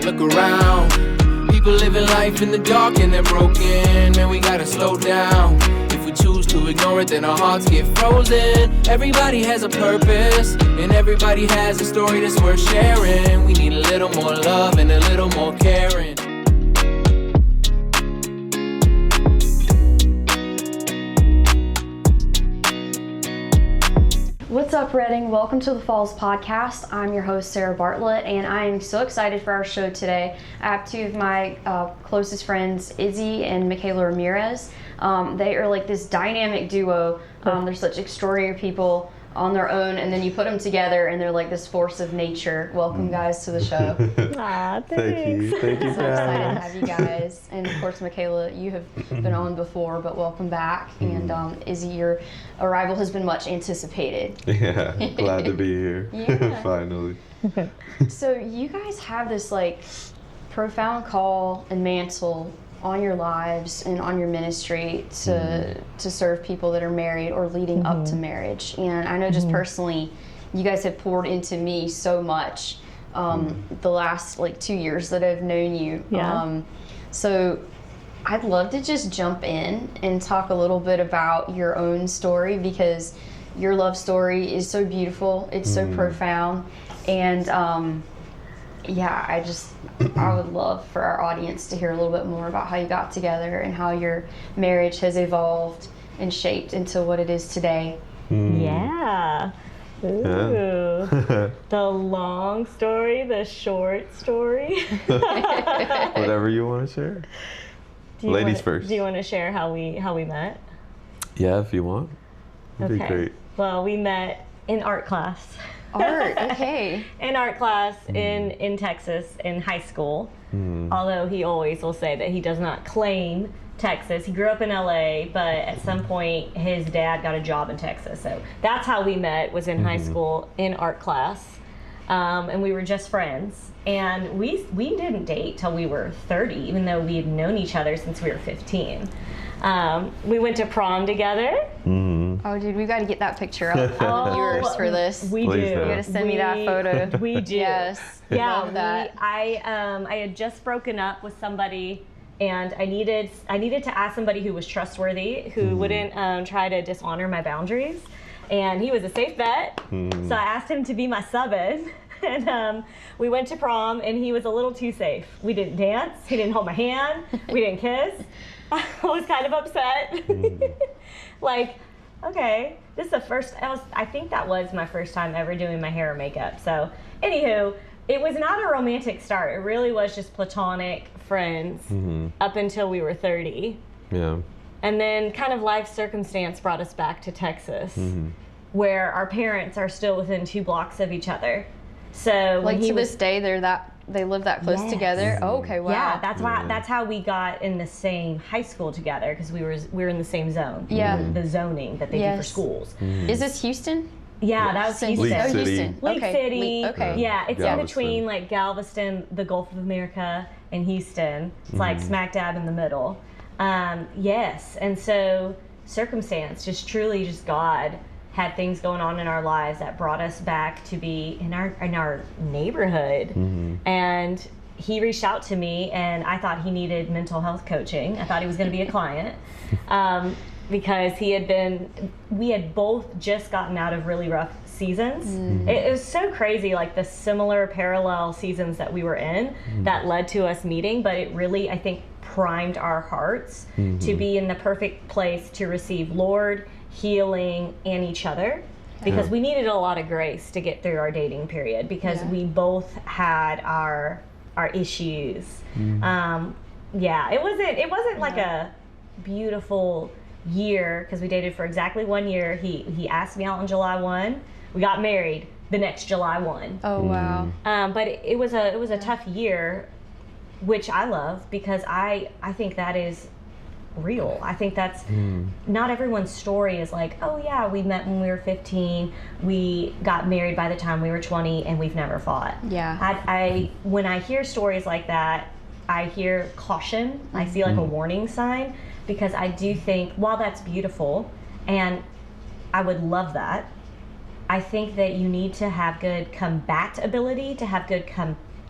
Look around, people living life in the dark and they're broken. Man, we gotta slow down. If we choose to ignore it, then our hearts get frozen. Everybody has a purpose, and everybody has a story that's worth sharing. We need a little more love and a little more caring. What's up, Reading? Welcome to the Falls Podcast. I'm your host, Sarah Bartlett, and I am so excited for our show today. I have two of my closest friends, Izzy and Mikaela Ramirez. They are like this dynamic duo. They're such extraordinary people on their own, and then you put them together and they're like this force of nature. Welcome, guys, to the show. Thanks. Thank you. So excited to have you guys. And of course, Mikaela, you have been on before, but welcome back. And Izzy, your arrival has been much anticipated. Yeah, glad to be here. Yeah. Finally. So you guys have this like profound call and mantle on your lives and on your ministry to serve people that are married or leading up to marriage. And I know just personally, you guys have poured into me so much the last like 2 years that I've known you. Yeah. So I'd love to just jump in and talk a little bit about your own story, because your love story is so beautiful. It's so profound. And yeah, I would love for our audience to hear a little bit more about how you got together and how your marriage has evolved and shaped into what it is today. Yeah. Ooh. Yeah. The long story, the short story. Whatever you want to share. Ladies first. Do you want to share how we met? Yeah, if you want. That'd be great. Well, we met in art class. Art, okay. In art class in Texas in high school. Although he always will say that he does not claim Texas. He grew up in LA, but at some point his dad got a job in Texas. So that's how we met, was in high school in art class. And we were just friends. And we didn't date till we were 30, even though we had known each other since we were 15. We went to prom together. Oh, dude, we got to get that picture up of yours for this. We Please do. do. You got to send me that photo. We do. Yes. Yeah, Love that. I had just broken up with somebody, and I needed to ask somebody who was trustworthy, who wouldn't try to dishonor my boundaries, and he was a safe bet. So I asked him to be my sub-in, and we went to prom, and he was a little too safe. We didn't dance. He didn't hold my hand. We didn't kiss. I was kind of upset. Like, okay, this is the first, I think that was my first time ever doing my hair or makeup. So, anywho, it was not a romantic start. It really was just platonic friends up until we were 30. Yeah. And then kind of life circumstance brought us back to Texas, where our parents are still within 2 blocks of each other. So Like to this day, they live that close together. Oh, okay, wow. Yeah, that's how we got in the same high school together, because we were in the same zone. Yeah. The zoning that they do for schools. Is this Houston? Yeah, that was Houston. League City. Houston. Lake Okay. City. Okay. Yeah, it's Galveston. in between like Galveston, the Gulf of America, and Houston. It's like smack dab in the middle. Yes, and so circumstance, just truly just God had things going on in our lives that brought us back to be in our neighborhood. And he reached out to me, and I thought he needed mental health coaching. I thought he was going to be a client. Because we had both just gotten out of really rough seasons. It was so crazy, like the similar parallel seasons that we were in that led to us meeting, but it really, I think, primed our hearts to be in the perfect place to receive Lord, healing, and each other, because we needed a lot of grace to get through our dating period, because we both had our issues. It wasn't like a beautiful year, because we dated for exactly 1 year. He asked me out on July 1. We got married the next July 1. Oh, wow. But it was a tough year, which I love, because I think that is real. I think that's not everyone's story is like, oh yeah, we met when we were 15, we got married by the time we were 20, and we've never fought. Yeah. When I hear stories like that, I hear caution. I see like a warning sign, because I do think, while that's beautiful and I would love that, I think that you need to have good compatibility to have good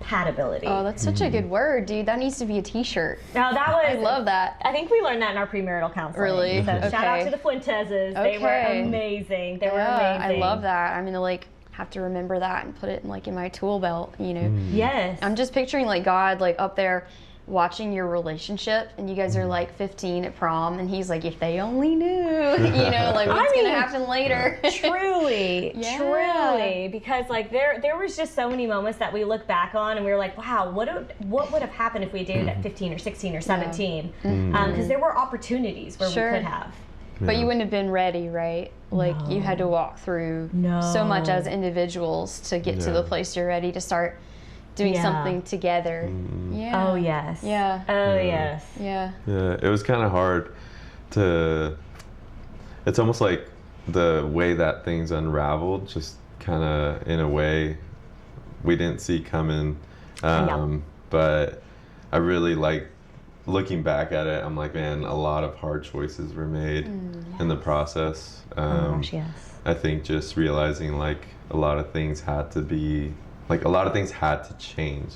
compatibility. Oh, that's such a good word, dude. That needs to be a t-shirt. Now that was, I love that. I think we learned that in our premarital counseling. Really? So shout out Okay. to the Fuentezes. They were Okay. amazing. They were Yeah, amazing. I love that. I'm gonna like have to remember that and put it in my tool belt, you know. Yes. I'm just picturing like God like up there watching your relationship, and you guys are like 15 at prom, and he's like, if they only knew, you know, like what's gonna happen later. Truly, Yeah. truly, because like there was just so many moments that we look back on and we were like, wow, what would have happened if we dated at 15 or 16 or 17? Because there were opportunities where Sure. we could have. But you wouldn't have been ready, right? Like you had to walk through so much as individuals to get to the place you're ready to start doing something together. Yeah. Oh yes. Yeah. Oh yes. Yeah. Yeah, it was kind of hard to. It's almost like the way that things unraveled, just kind of in a way we didn't see coming. But I really like looking back at it. I'm like, man, a lot of hard choices were made in the process. Oh gosh, yes. I think just realizing like a lot of things had to change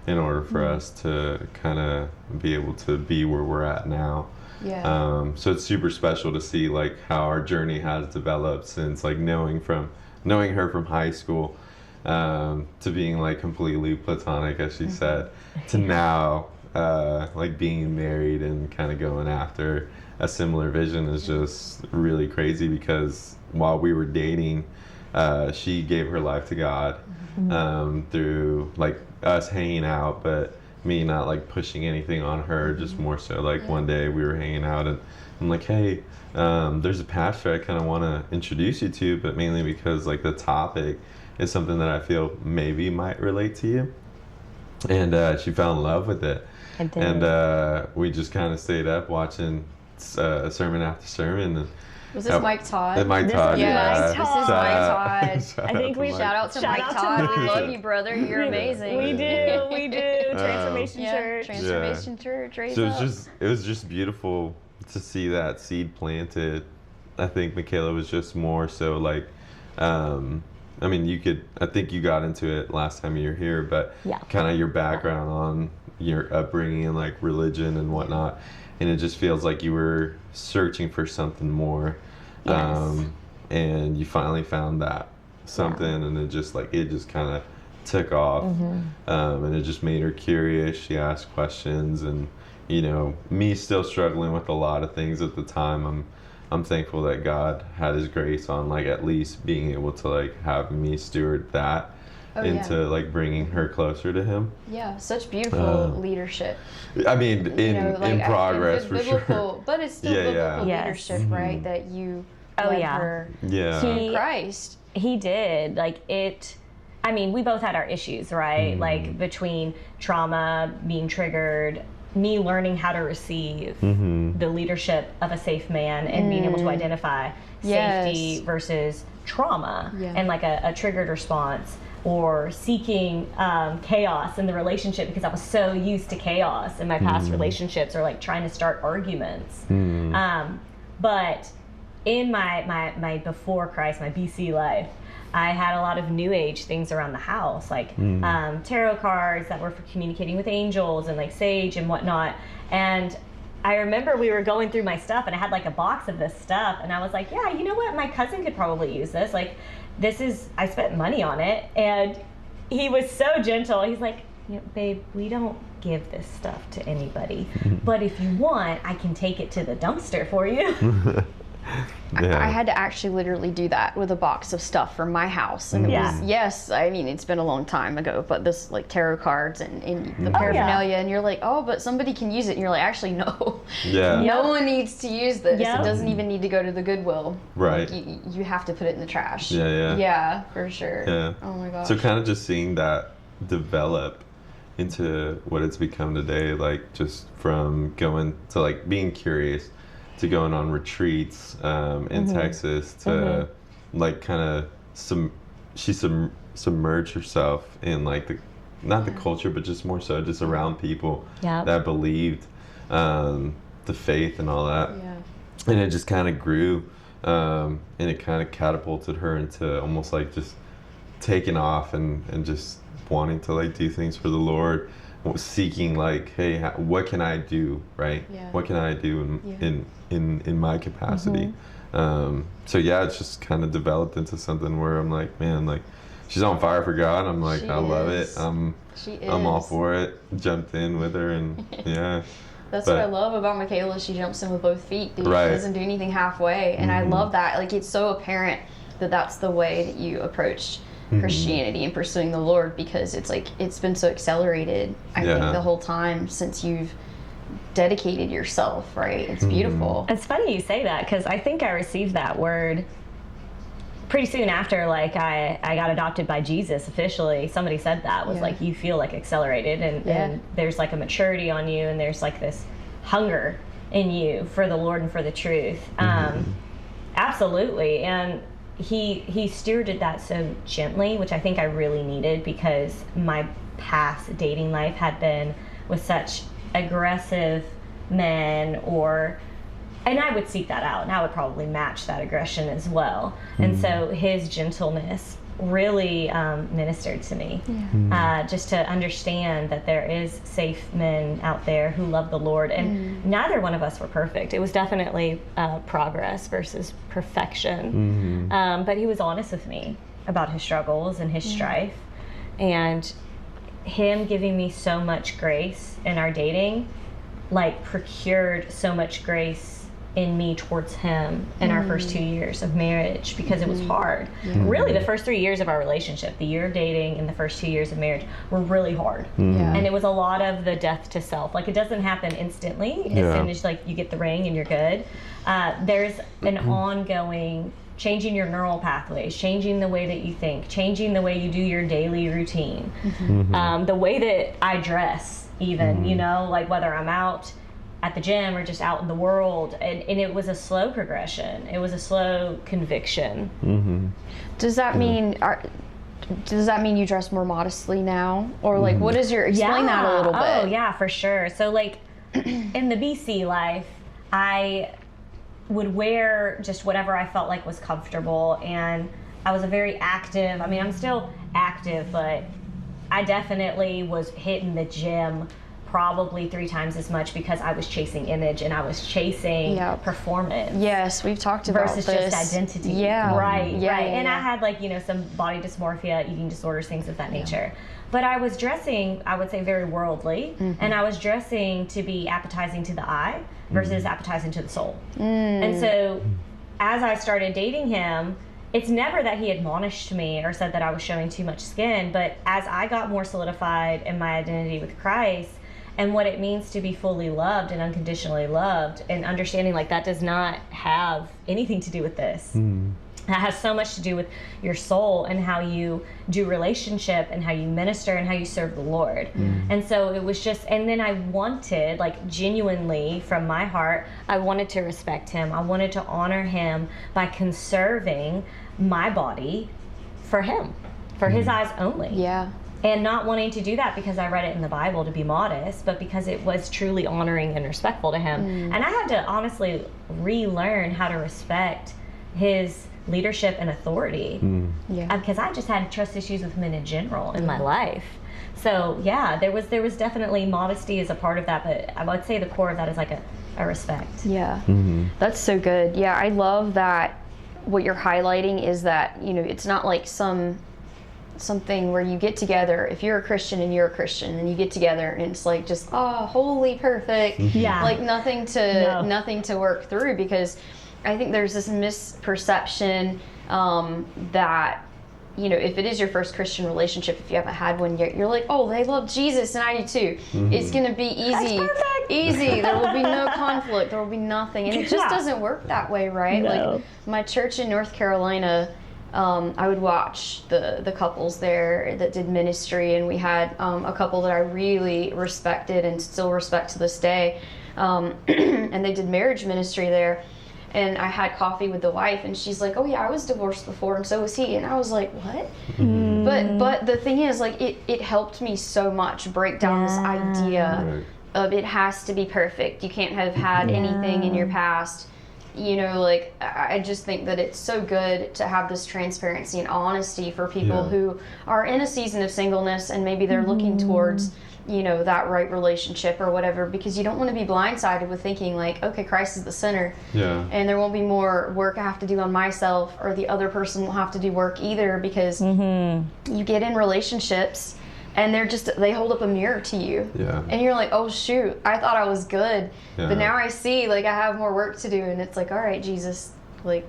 in order for us to kind of be able to be where we're at now. Yeah. So it's super special to see like how our journey has developed since like knowing her from high school, to being like completely platonic, as she said, to now like being married and kind of going after a similar vision is just really crazy, because while we were dating, she gave her life to God through like us hanging out, but me not like pushing anything on her, just more so like one day we were hanging out and I'm like, hey, there's a pastor I kind of want to introduce you to, but mainly because like the topic is something that I feel maybe might relate to you. And she fell in love with it. And we just kind of stayed up watching sermon after sermon. And was this Mike Todd? Mike Todd, Yes, yeah. this is Mike Todd. I think we Shout out to Mike Todd. We love you, brother. You're amazing. We do. Transformation Church. Transformation Church. Raise So up. it was just beautiful to see that seed planted. I think Mikaela was just more so like, I mean, I think you got into it last time you were here, but kind of your background on your upbringing and like religion and whatnot. And it just feels like you were searching for something more. Yes. And you finally found that something, and it just kind of took off. And it just made her curious. She asked questions, and you know, me still struggling with a lot of things at the time, I'm thankful that God had his grace on like at least being able to like have me steward that into like bringing her closer to him. Yeah, such beautiful leadership. I mean, in progress for biblical, sure. but it's still biblical leadership, right? That you led her to Christ. He did. Like it, I mean, we both had our issues, right? Like between trauma, being triggered, me learning how to receive the leadership of a safe man and being able to identify safety versus trauma and like a triggered response, or seeking chaos in the relationship because I was so used to chaos in my past relationships, or like trying to start arguments. But in my before Christ, my BC life, I had a lot of new age things around the house, like tarot cards that were for communicating with angels and like sage and whatnot. And I remember we were going through my stuff and I had like a box of this stuff, and I was like, yeah, you know what? My cousin could probably use this. Like, I spent money on it. And he was so gentle. He's like, you know, babe, we don't give this stuff to anybody, but if you want, I can take it to the dumpster for you. I had to actually literally do that with a box of stuff from my house, and it was, I mean, it's been a long time ago, but this like tarot cards and the paraphernalia, and you're like, oh, but somebody can use it, and you're like, actually no, no one needs to use this. It doesn't even need to go to the Goodwill, right? Like, you have to put it in the trash. Yeah, for sure. Oh my gosh. So kind of just seeing that develop into what it's become today, like just from going to like being curious to going on retreats in Texas to like kind of she submerged herself in like the culture, but just more so just around people that believed the faith and all that. And it just kind of grew, and it kind of catapulted her into almost like just taking off and just wanting to like do things for the Lord, seeking like, hey, what can I do, right? Yeah. What can I do in my capacity? Mm-hmm. So yeah, it's just kind of developed into something where I'm like, man, like she's on fire for God. I'm like, I love it. I'm all for it. Jumped in with her, and yeah. That's what I love about Mikaela. She jumps in with both feet, dude. Right. She doesn't do anything halfway. And I love that. Like, it's so apparent that that's the way that you approach Christianity and pursuing the Lord, because it's like, it's been so accelerated, I think, the whole time since you've dedicated yourself, right? It's beautiful. It's funny you say that, because I think I received that word pretty soon after, like, I got adopted by Jesus officially. Somebody said that was like, you feel like accelerated, and there's like a maturity on you, and there's like this hunger in you for the Lord and for the truth. Absolutely. And he stewarded that so gently, which I think I really needed, because my past dating life had been with such aggressive men, and I would seek that out, and I would probably match that aggression as well. And so his gentleness really ministered to me, just to understand that there is safe men out there who love the Lord, and neither one of us were perfect. It was definitely progress versus perfection. But he was honest with me about his struggles and his strife, and him giving me so much grace in our dating, like, procured so much grace in me towards him in our first 2 years of marriage, because it was hard. Really, the first 3 years of our relationship, the year of dating and the first 2 years of marriage, were really hard. And it was a lot of the death to self. Like, it doesn't happen instantly. As soon as, like, you get the ring and you're good. There's an ongoing changing your neural pathways, changing the way that you think, changing the way you do your daily routine, the way that I dress, even, you know, like whether I'm out at the gym or just out in the world. And it was a slow progression. It was a slow conviction. Does that mean you dress more modestly now? Or like, what is your, explain that a little bit. Oh yeah, for sure. So like in the BC life, I would wear just whatever I felt like was comfortable, and I was a very active, I mean, I'm still active, but I definitely was hitting the gym probably 3 times as much, because I was chasing image and I was chasing performance. Yes, we've talked about versus this. just identity. Yeah. Right, Yeah, right. yeah, And yeah. I had like, you know, some body dysmorphia, eating disorders, things of that nature. But I was dressing, I would say, very worldly, and I was dressing to be appetizing to the eye versus appetizing to the soul. And so as I started dating him, it's never that he admonished me or said that I was showing too much skin, but as I got more solidified in my identity with Christ and what it means to be fully loved and unconditionally loved, and understanding like that does not have anything to do with this. That has so much to do with your soul and how you do relationship and how you minister and how you serve the Lord. And so it was just, and then I wanted, like, genuinely from my heart, I wanted to respect him. I wanted to honor him by conserving my body for him, for his eyes only. Yeah. And not wanting to do that because I read it in the Bible to be modest, but because it was truly honoring and respectful to him. And I had to honestly relearn how to respect his leadership and authority, because I just had trust issues with men in general in my life. So yeah, there was definitely modesty as a part of that, but I would say the core of that is like a respect. Yeah. That's so good. Yeah, I love that what you're highlighting is that, you know, it's not like something where you get together, if you're a Christian and you're a Christian, and you get together and it's like just holy perfect, like nothing to work through, because I think there's this misperception that, you know, if it is your first Christian relationship, if you haven't had one yet, you're like, oh, they love Jesus and I do too. It's gonna be easy. There will be no conflict. There will be nothing, and it just doesn't work that way, right? No. Like my church in North Carolina, I would watch the couples there that did ministry, and we had a couple that I really respected and still respect to this day, and they did marriage ministry there. And I had coffee with the wife, and she's like, oh yeah, I was divorced before, and so was he. And I was like, what? But the thing is, like, it helped me so much break down this idea of it has to be perfect. You can't have had anything in your past you know, like, I just think that it's so good to have this transparency and honesty for people who are in a season of singleness and maybe they're looking towards, you know, that right relationship or whatever, because you don't want to be blindsided with thinking like, okay, Christ is the center, and there won't be more work I have to do on myself, or the other person won't have to do work either, because you get in relationships and they hold up a mirror to you, and you're like, oh shoot, I thought I was good, but now I see like I have more work to do, and it's like, all right, Jesus, like,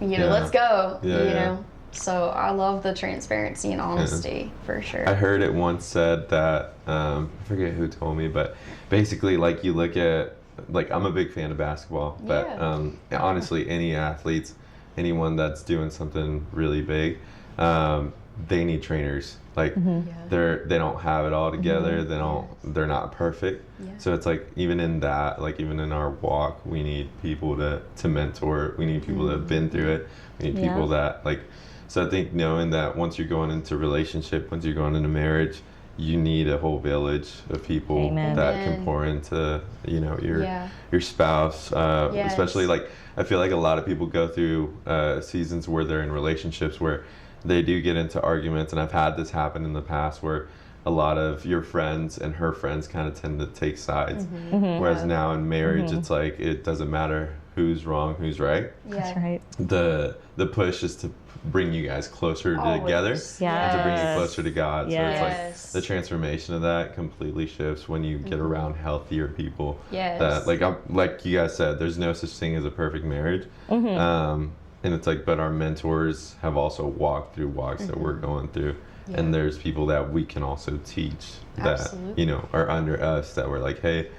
you know, let's go, you know. So I love the transparency and honesty for sure. I heard it once said that, I forget who told me, but basically, like, you look at, like, I'm a big fan of basketball, but honestly, any athletes, anyone that's doing something really big, they need trainers. Like, they don't have it all together. They're not perfect. So it's like, even in that, like, even in our walk, we need people to mentor. We need people that have been through it. We need people that, like, so I think knowing that once you're going into relationship, once you're going into marriage, you need a whole village of people that can pour into, you know, your spouse, especially, like, I feel like a lot of people go through seasons where they're in relationships where they do get into arguments, and I've had this happen in the past where a lot of your friends and her friends kind of tend to take sides, whereas now in marriage it's like, it doesn't matter who's wrong, who's right. That's right. The push is to bring you guys closer together, and to bring you closer to God. So it's like the transformation of that completely shifts when you get around healthier people. That, like you guys said, there's no such thing as a perfect marriage. And it's like, but our mentors have also walked through walks that we're going through. And there's people that we can also teach that, you know, are under us, that we're like, hey,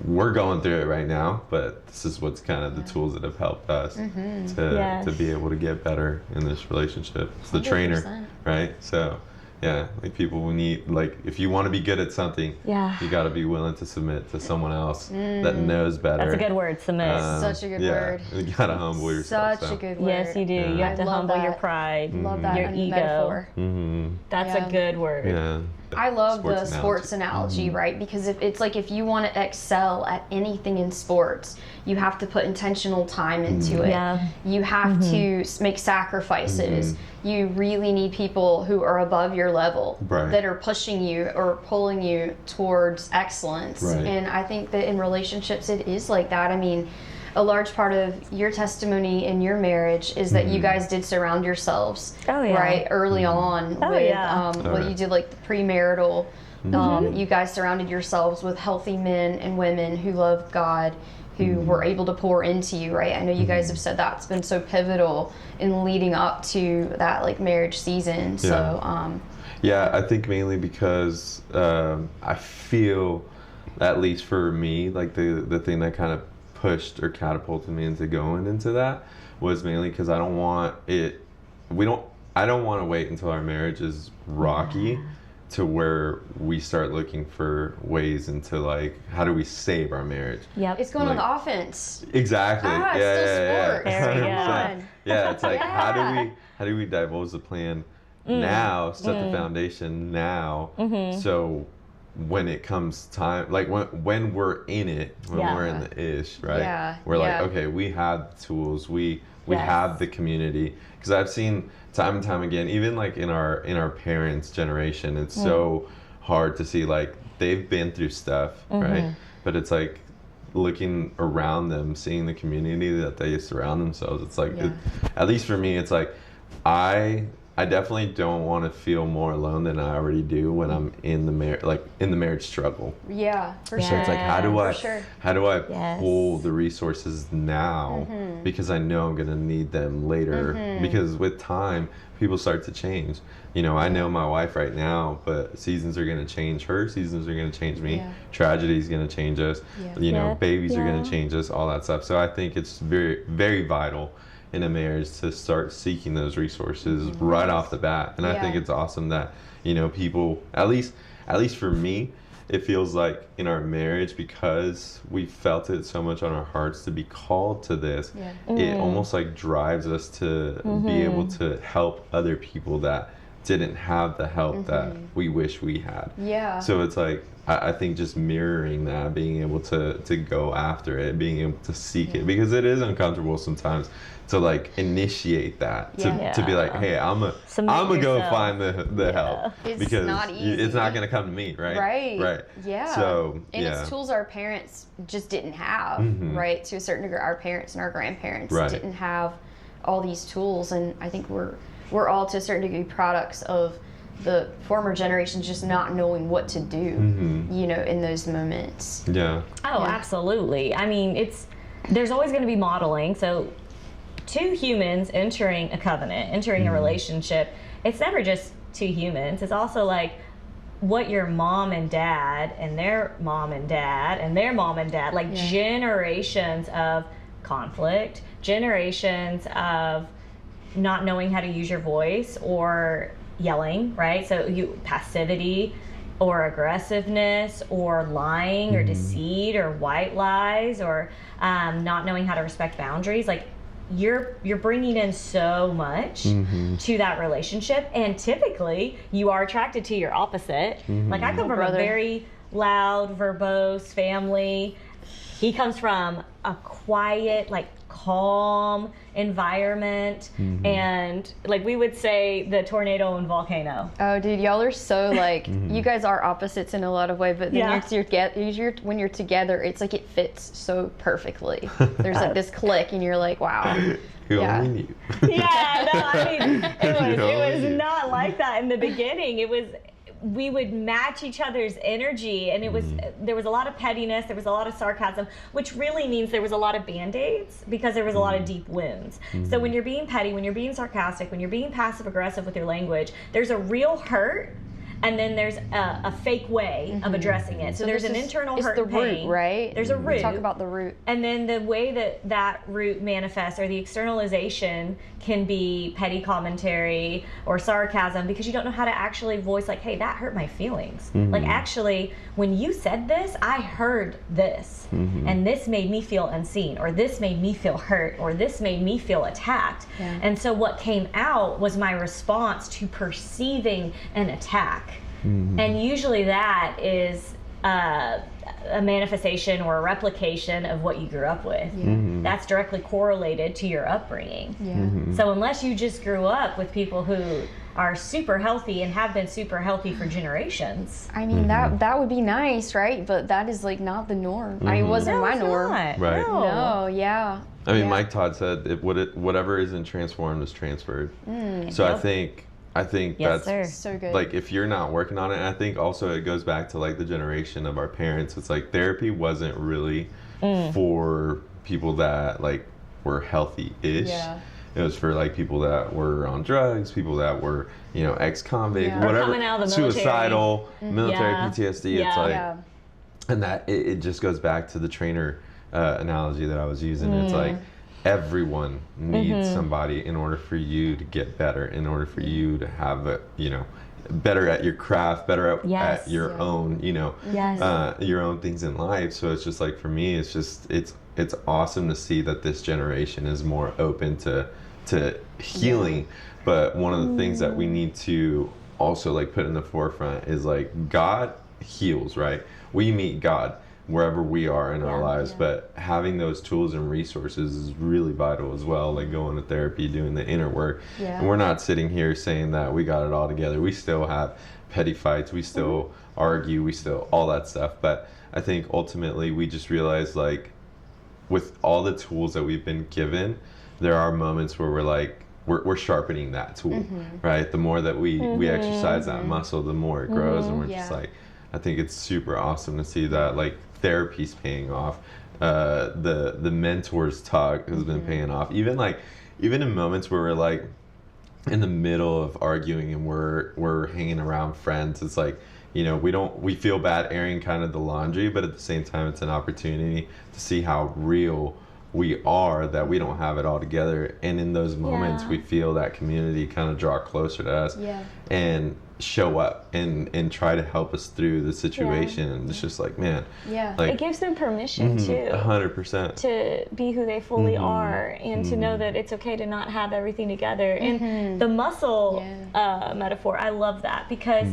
we're going through it right now, but this is what's kind of the tools that have helped us to be able to get better in this relationship. It's the 100%. Trainer, right? So, yeah, like, people will need, like, if you want to be good at something, you got to be willing to submit to someone else that knows better. That's a good word, submit. Such a good word. You got to humble yourself. Such a good word. Yes, you do. You have to humble your pride, love that your ego. Metaphor. That's a good word. I love the sports analogy, right? Because it's like, if you want to excel at anything in sports, you have to put intentional time into it. You have to make sacrifices. You really need people who are above your level, that are pushing you or pulling you towards excellence. And I think that in relationships, it is like that. I mean, a large part of your testimony in your marriage is that you guys did surround yourselves right early on with what you did, like the premarital. You guys surrounded yourselves with healthy men and women who loved God, who were able to pour into you, right? I know you guys have said that's been so pivotal in leading up to that, like, marriage season. So I think mainly because I feel, at least for me, like, the thing that kind of pushed or catapulted me into going into that was mainly because I don't want to wait until our marriage is rocky to where we start looking for ways into, like, how do we save our marriage? It's going on the offense. Exactly. Sports. It's like, how do we divulge the plan now, set the foundation now, so when it comes time, like, when we're in it, when we're in the ish, right? We're like, okay, we have the tools, we have the community. Because I've seen time and time again, even like in our parents' generation, it's so hard to see, like, they've been through stuff, right? But it's like, looking around them, seeing the community that they surround themselves, it's like, at least for me, it's like, I definitely don't want to feel more alone than I already do when I'm in the marriage struggle. For sure. So it's like, how do I pull the resources now, because I know I'm gonna need them later. Because with time, people start to change. You know, I know my wife right now, but seasons are gonna change her. Seasons are gonna change me. Tragedy is gonna change us. You know, babies are gonna change us. All that stuff. So I think it's very, very vital in a marriage to start seeking those resources right off the bat. And I think it's awesome that, you know, people, at least for me, it feels like in our marriage, because we felt it so much on our hearts to be called to this, it almost like drives us to be able to help other people that didn't have the help that we wish we had. Yeah. So it's like, I think just mirroring that, being able to go after it, being able to seek it, because it is uncomfortable sometimes to like initiate that, to be like, hey, I'm gonna go find the help, It's because not easy. it's not gonna come to me, right? Right. Yeah. So and it's tools our parents just didn't have, right? To a certain degree, our parents and our grandparents didn't have all these tools, and I think we're all to a certain degree products of the former generation just not knowing what to do, you know, in those moments. Yeah. Oh, absolutely. I mean, there's always going to be modeling. So two humans entering a covenant, entering a relationship, it's never just two humans. It's also like what your mom and dad and their mom and dad and their mom and dad, like generations of conflict, generations of not knowing how to use your voice or yelling, right? So passivity or aggressiveness or lying or deceit or white lies or not knowing how to respect boundaries. Like you're bringing in so much to that relationship, and typically you are attracted to your opposite. Like I come from a very loud, verbose family. He comes from a quiet, like calm environment, and like we would say the tornado and volcano. Oh, dude, y'all are so like you guys are opposites in a lot of ways, but then when you're together, it's like it fits so perfectly. There's like this click, and you're like, wow. Who only knew. Yeah, no, I mean, it was not like that in the beginning. We would match each other's energy, and there was a lot of pettiness, there was a lot of sarcasm, which really means there was a lot of band-aids because there was a lot of deep wounds. So when you're being petty, when you're being sarcastic, when you're being passive aggressive with your language, there's a real hurt, and then there's a fake way of addressing it. So there's an internal hurt and pain. Root, right? There's a root. Talk about the root. And then the way that root manifests, or the externalization, can be petty commentary or sarcasm, because you don't know how to actually voice like, hey, that hurt my feelings. Like, actually, when you said this, I heard this, and this made me feel unseen, or this made me feel hurt, or this made me feel attacked. And so what came out was my response to perceiving an attack. And usually that is a manifestation or a replication of what you grew up with. That's directly correlated to your upbringing. So unless you just grew up with people who are super healthy and have been super healthy for generations. I mean, that would be nice, right? But that is like not the norm. I mean, it wasn't my norm. Right. No, yeah. I mean, Mike Todd said, whatever isn't transformed is transferred. So I think Yes, that's sir. So good. like, if you're not working on it, I think also it goes back to like the generation of our parents. It's like therapy wasn't really for people that like were healthy-ish. It was for like people that were on drugs, people that were, you know, ex-convict, whatever, coming out of the military. suicidal, military PTSD. It's like, and that it just goes back to the trainer analogy that I was using. It's like, everyone needs somebody in order for you to get better, in order for you to have a, you know, better at your craft, better at your own, you know, your own things in life. So it's just like, for me, it's just, it's awesome to see that this generation is more open to healing. But one of the things that we need to also like put in the forefront is like, God heals, right? We meet God wherever we are in our lives, but having those tools and resources is really vital as well, like going to therapy, doing the inner work. And we're not sitting here saying that we got it all together. We still have petty fights, we still argue, we still all that stuff. But I think ultimately we just realize, like, with all the tools that we've been given, there are moments where we're like, we're sharpening that tool, right? The more that we exercise that muscle, the more it grows. And we're just like, I think it's super awesome to see that, like, therapy's paying off. The mentors talk has been paying off. Even in moments where we're like in the middle of arguing and we're hanging around friends, it's like, you know, we feel bad airing kind of the laundry, but at the same time it's an opportunity to see how real we are, that we don't have it all together. And in those moments we feel that community kind of draw closer to us. And show up and try to help us through the situation. And it's just like, man, Yeah. It gives them permission too. 100%. To be who they fully are, and to know that it's okay to not have everything together. And the muscle metaphor, I love that, because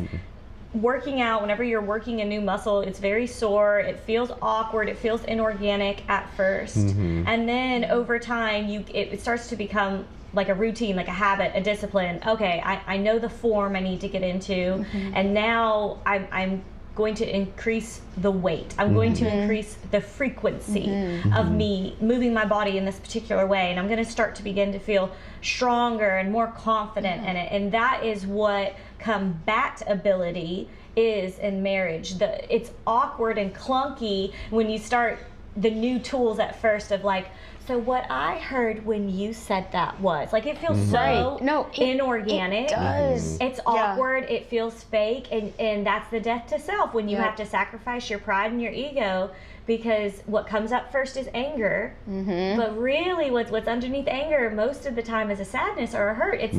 working out, whenever you're working a new muscle, it's very sore, it feels awkward, it feels inorganic at first, and then over time it starts to become like a routine, like a habit, a discipline. Okay, I know the form I need to get into, and now I'm going to increase the weight. I'm going to increase the frequency of me moving my body in this particular way, and I'm going to start to begin to feel stronger and more confident in it. And that is what compatibility is in marriage. It's awkward and clunky when you start the new tools at first of like, so what I heard when you said that was like, it feels so inorganic. It does. It's awkward. It feels fake, and that's the death to self when you have to sacrifice your pride and your ego, because what comes up first is anger. But really, what's underneath anger most of the time is a sadness or a hurt. It's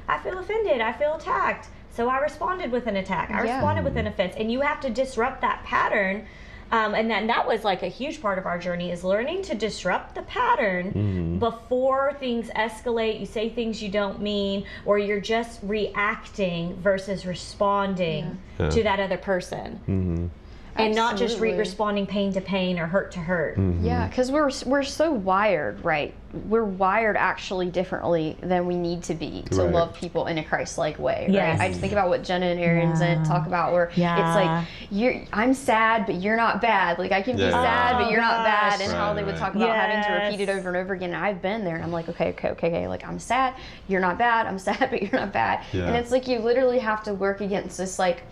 I feel offended. I feel attacked. So I responded with an attack. I responded with an offense, and you have to disrupt that pattern. And that was like a huge part of our journey, is learning to disrupt the pattern before things escalate. You say things you don't mean, or you're just reacting versus responding to that other person. And not just responding pain to pain or hurt to hurt. Yeah, because we're so wired, right? We're wired actually differently than we need to be to love people in a Christ-like way, right? I just think about what Jenna and Aaron talk about, where it's like, I'm sad, but you're not bad. Like, I can be sad, but you're not bad, and how they would talk about having to repeat it over and over again. And I've been there, and I'm like, okay, like, I'm sad, you're not bad. I'm sad, but you're not bad. And it's like you literally have to work against this, like,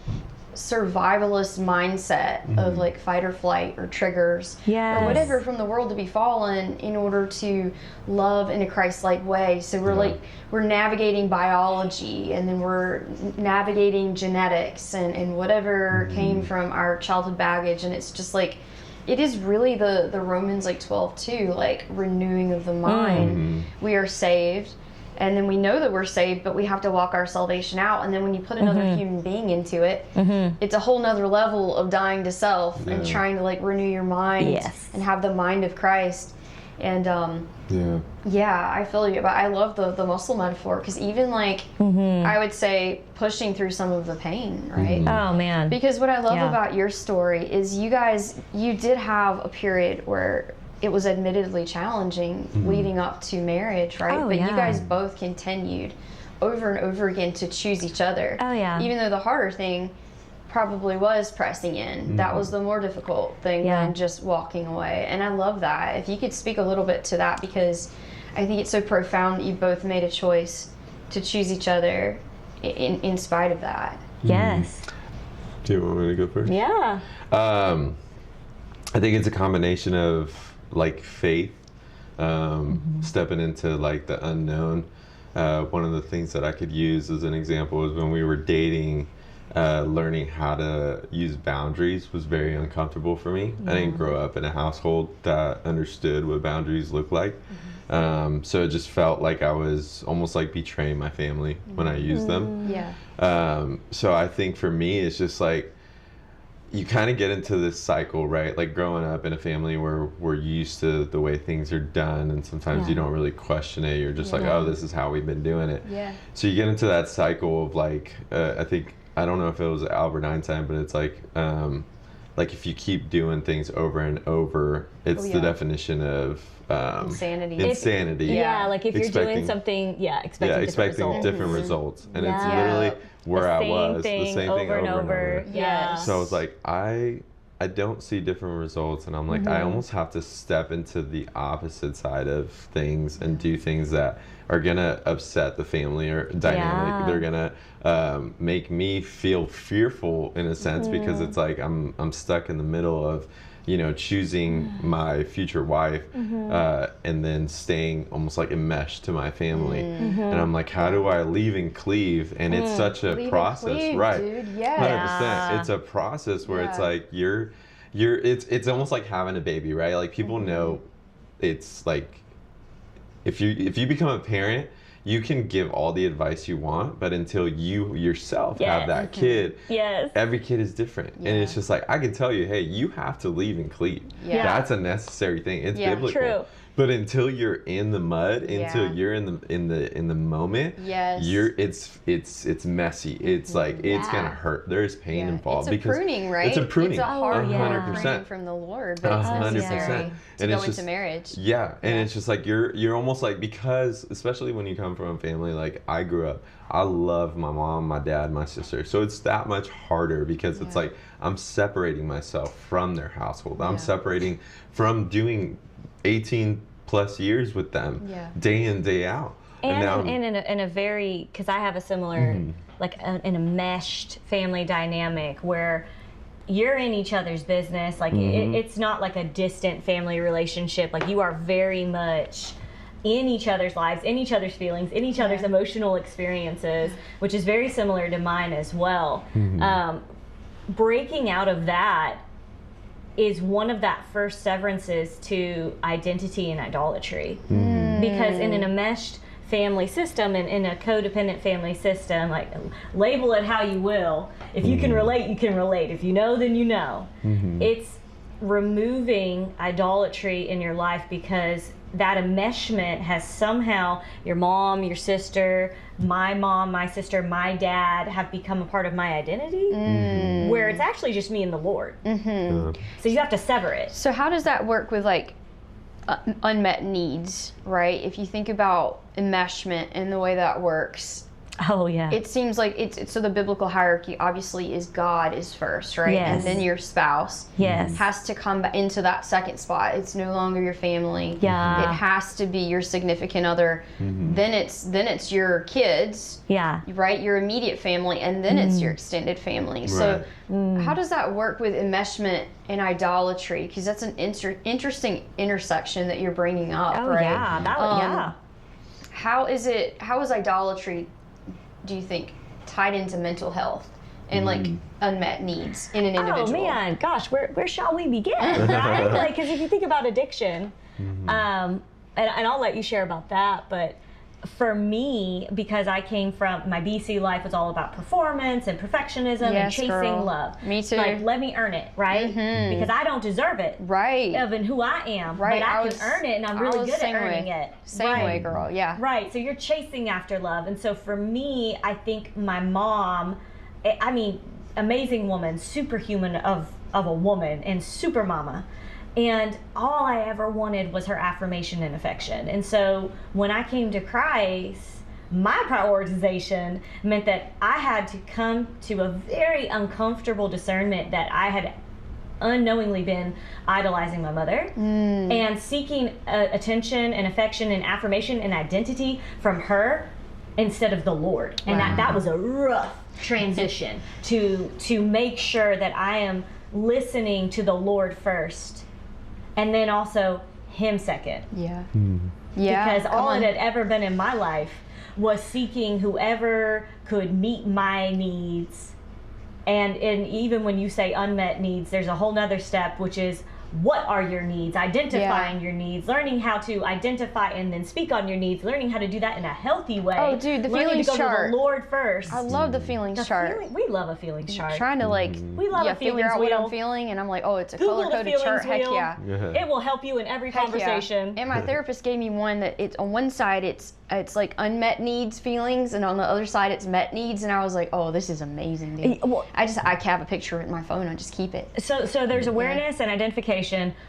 survivalist mindset of like fight or flight or triggers or whatever from the world to be fallen in order to love in a Christ-like way. So we're navigating biology, and then we're navigating genetics and whatever came from our childhood baggage, and it's just like, it is really the Romans like 12:2, like renewing of the mind. We are saved, and then we know that we're saved, but we have to walk our salvation out. And then when you put another human being into it, it's a whole nother level of dying to self and trying to like renew your mind and have the mind of Christ. And I feel you. But I love the muscle metaphor, because even like I would say pushing through some of the pain, right? Oh man. Because what I love about your story is you did have a period where it was admittedly challenging leading up to marriage, right? But you guys both continued over and over again to choose each other. Even though the harder thing probably was pressing in. That was the more difficult thing than just walking away. And I love that. If you could speak a little bit to that, because I think it's so profound that you both made a choice to choose each other in spite of that. Yes. Do you want me to go first? Yeah. I think it's a combination of like faith, stepping into like the unknown. One of the things that I could use as an example is when we were dating, learning how to use boundaries was very uncomfortable for me. I didn't grow up in a household that understood what boundaries look like. So it just felt like I was almost like betraying my family when I used them. So I think for me, it's just like, you kind of get into this cycle, right? Like growing up in a family where we're used to the way things are done, and sometimes you don't really question it. You're just like, oh, this is how we've been doing it. So you get into that cycle of like, I don't know if it was Albert Einstein, but it's like if you keep doing things over and over, it's the definition of insanity. Like if you're doing something, expecting different results. And it's literally where I was, the same thing over and over. So I was like, I don't see different results, and I'm like, I almost have to step into the opposite side of things and do things that are gonna upset the family or dynamic. They're gonna make me feel fearful in a sense, because it's like I'm stuck in the middle of, choosing my future wife, and then staying almost like enmeshed to my family. And I'm like, how do I leave and cleave? And it's such a process, right? Dude. 100%. It's a process where it's like it's almost like having a baby, right? Like people know it's like, if you become a parent, you can give all the advice you want, but until you yourself have that kid, every kid is different. And it's just like, I can tell you, hey, you have to leave and cleave. That's a necessary thing. It's biblical. True. But until you're in the mud, until you're in the moment, it's messy. It's like it's gonna hurt. There's pain involved. It's a pruning, right? It's a pruning. It's a hard 100%. pruning from the Lord, but it's necessary to go into marriage. Yeah, and it's just like you're almost like, because especially when you come from a family like I grew up, I love my mom, my dad, my sister. So it's that much harder because it's like I'm separating myself from their household. I'm separating from doing 18 plus years with them, day in, day out. And now in a very, because I have a similar, like in a meshed family dynamic where you're in each other's business. Like it's not like a distant family relationship. Like you are very much in each other's lives, in each other's feelings, in each other's emotional experiences, which is very similar to mine as well. Breaking out of that is one of that first severances to identity and idolatry. Because in an enmeshed family system and in a codependent family system, like label it how you will, if you can relate, you can relate. If you know, then you know. It's removing idolatry in your life because that enmeshment has somehow, your mom, your sister, my mom, my sister, my dad have become a part of my identity, where it's actually just me and the Lord. So you have to sever it. So how does that work with like unmet needs, right? If you think about enmeshment and the way that works, it seems like it's so the biblical hierarchy obviously is God is first, right? And then your spouse has to come into that second spot. It's no longer your family. It has to be your significant other. Then it's your kids, right? Your immediate family, and then it's your extended family. So how does that work with enmeshment and idolatry? Because that's an interesting intersection that you're bringing up, right? How is idolatry, do you think, tied into mental health and like unmet needs in an individual? Oh man, gosh, where shall we begin? Right? Like, because if you think about addiction, and I'll let you share about that, but for me, because I came from, my BC life was all about performance and perfectionism and chasing love. Me too. Like, let me earn it, right? Because I don't deserve it. Of and who I am. But I can earn it, and I'm really good at earning it. Same way, girl, Right, so you're chasing after love. And so for me, I think my mom, I mean, amazing woman, superhuman of a woman, and super mama. And all I ever wanted was her affirmation and affection. And so when I came to Christ, my prioritization meant that I had to come to a very uncomfortable discernment that I had unknowingly been idolizing my mother and seeking attention and affection and affirmation and identity from her instead of the Lord. And that was a rough transition to make sure that I am listening to the Lord first, and then also him second. Because all it had ever been in my life was seeking whoever could meet my needs. And even when you say unmet needs, there's a whole nother step, which is, what are your needs? Identifying your needs, learning how to identify and then speak on your needs, learning how to do that in a healthy way. Oh, dude, the feelings chart. Learning to go to the Lord first. I love the feelings chart. We love a feelings chart. Trying to like, we love a feelings figure out wheel. what I'm feeling, and I'm like, oh, it's a Google color-coded chart. Heck wheel. yeah. It will help you in every conversation. And my therapist gave me one that it's on one side it's like unmet needs feelings, and on the other side it's met needs, and I was like, oh, this is amazing, dude. Well, I have a picture of it in my phone. I just keep it. So there's awareness and identification.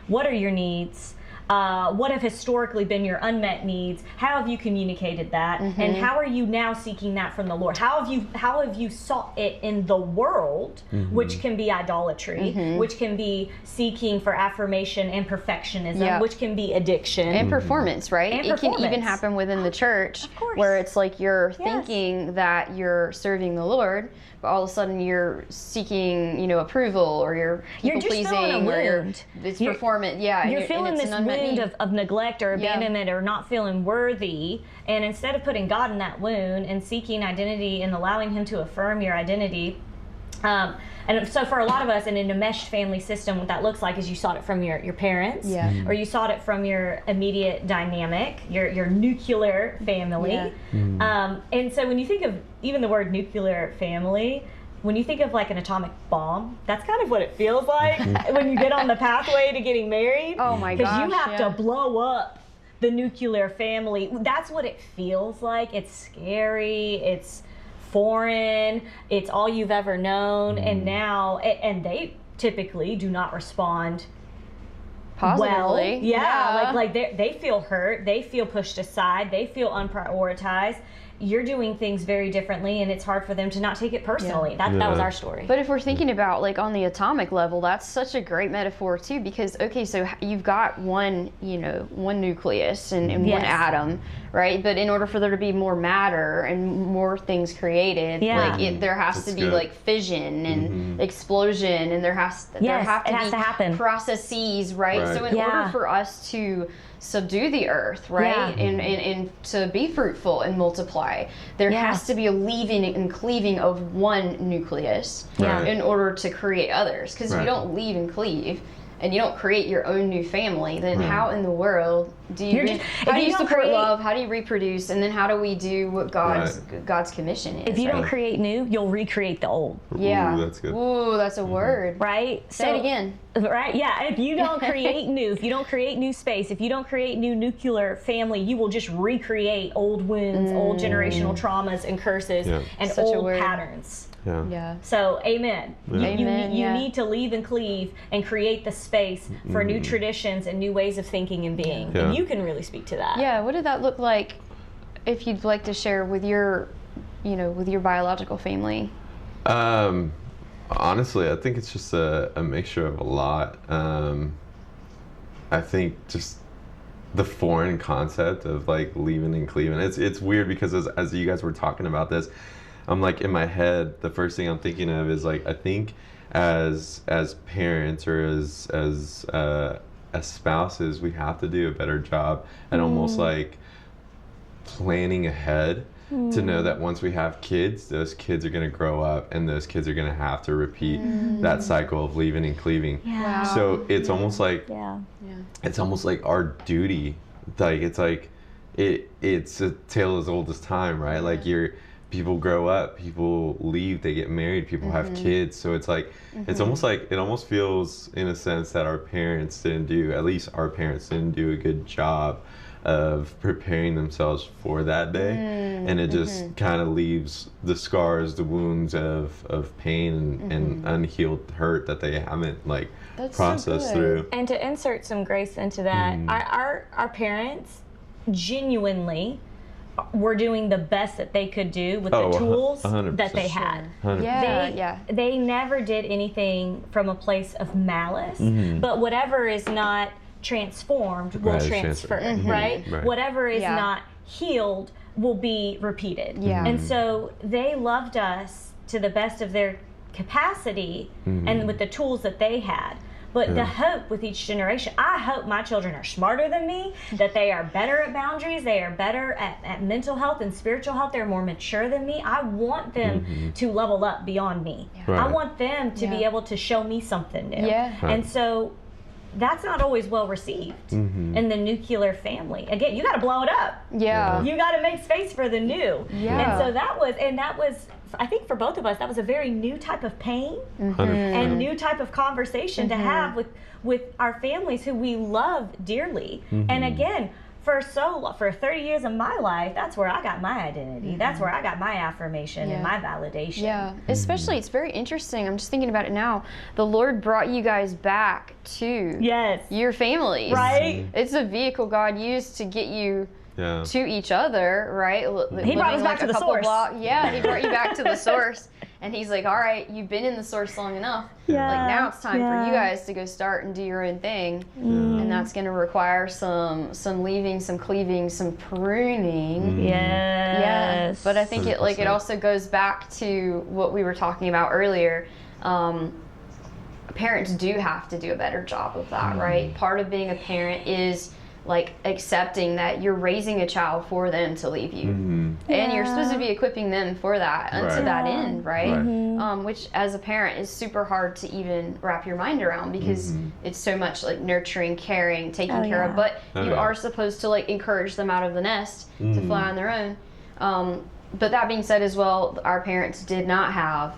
What are your needs? What have historically been your unmet needs? How have you communicated that? And how are you now seeking that from the Lord? How have you sought it in the world, which can be idolatry, which can be seeking for affirmation and perfectionism, which can be addiction. And performance, right? And it performance. Can even happen within the church, where it's like you're thinking that you're serving the Lord, but all of a sudden you're seeking, approval, or you're people pleasing, or it's performance. You're feeling this wound of neglect or abandonment or not feeling worthy, and instead of putting God in that wound and seeking identity and allowing him to affirm your identity, And so for a lot of us in an enmeshed family system, what that looks like is you sought it from your parents, or you sought it from your immediate dynamic, your nuclear family. And so when you think of even the word nuclear family, when you think of like an atomic bomb, that's kind of what it feels like when you get on the pathway to getting married. Oh my gosh, because you have to blow up the nuclear family. That's what it feels like. It's scary. It's foreign. It's all you've ever known. And now, and they typically do not respond positively. Well. Yeah. Like they feel hurt. They feel pushed aside. They feel unprioritized. You're doing things very differently, and it's hard for them to not take it personally. That was our story. But if we're thinking about like on the atomic level, that's such a great metaphor too, because okay, so you've got one nucleus and one atom, right? But in order for there to be more matter and more things created, there has to be like fission and explosion, and there has to happen processes, right? So in order for us to subdue the earth, right? And to be fruitful and multiply, there has to be a leaving and cleaving of one nucleus in order to create others. Because if you don't leave and cleave, and you don't create your own new family, then how in the world do you how do you support love? How do you reproduce? And then how do we do what God's commission is? If you don't create new, you'll recreate the old. Yeah. Ooh, that's good. Ooh, that's a word. Right? Say it again. Right? Yeah. If you don't create new, if you don't create new space, if you don't create new nuclear family, you will just recreate old wounds, old generational traumas and curses, and Such old patterns. Yeah. So, amen. Amen. You need to leave and cleave and create the space for new traditions and new ways of thinking and being. And you can really speak to that. Yeah. What did that look like, if you'd like to share with your, with your biological family? Honestly, I think it's just a mixture of a lot. I think just the foreign concept of like leaving and cleaving. It's weird because as you guys were talking about this, I'm like in my head, the first thing I'm thinking of is like, I think as parents or as spouses, we have to do a better job at almost like planning ahead to know that once we have kids, those kids are going to grow up and those kids are going to have to repeat that cycle of leaving and cleaving. Wow. So it's almost like it's almost like our duty. Like it's like it's a tale as old as time, right? Like people grow up, people leave, they get married, people have kids. So it's like, it's almost like, it almost feels in a sense that our parents didn't do a good job of preparing themselves for that day. And it just kind of leaves the scars, the wounds of pain and unhealed hurt that they haven't like processed through. And to insert some grace into that, our parents genuinely were doing the best that they could do with the tools 100%. that they had. 100%. They never did anything from a place of malice, but whatever is not transformed will transfer, right? Whatever is not healed will be repeated. And so they loved us to the best of their capacity and with the tools that they had. But the hope with each generation, I hope my children are smarter than me, that they are better at boundaries, they are better at mental health and spiritual health, they're more mature than me. I want them to level up beyond me. I want them to be able to show me something new. And so that's not always well received in the nuclear family. Again, you got to blow it up. You got to make space for the new. And so that was, I think for both of us, that was a very new type of pain and new type of conversation to have with our families who we love dearly. And again, for 30 years of my life, that's where I got my identity. That's where I got my affirmation and my validation. Especially, it's very interesting. I'm just thinking about it now. The Lord brought you guys back to your families. Right? It's a vehicle God used to get you to each other, right? He brought us back to the source. He brought you back to the source. And he's like, all right, you've been in the source long enough. Like now it's time for you guys to go start and do your own thing. And that's going to require some leaving, some cleaving, some pruning. But I think it also goes back to what we were talking about earlier. Parents do have to do a better job of that, right? Part of being a parent is like accepting that you're raising a child for them to leave you, and you're supposed to be equipping them for that unto that end, right? Which as a parent is super hard to even wrap your mind around, because it's so much like nurturing, caring, taking care of, but you are supposed to like encourage them out of the nest to fly on their own. But that being said as well, our parents did not have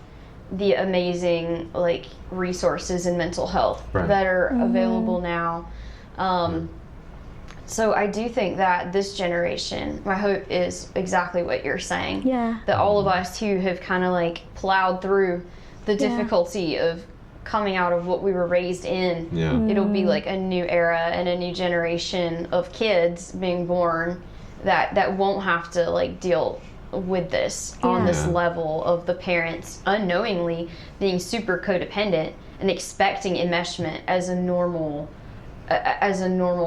the amazing like resources in mental health that are available now. So I do think that this generation, my hope is exactly what you're saying. That all of us who have kind of like plowed through the difficulty of coming out of what we were raised in, it'll be like a new era and a new generation of kids being born that won't have to like deal with this on this level of the parents unknowingly being super codependent and expecting enmeshment as a normal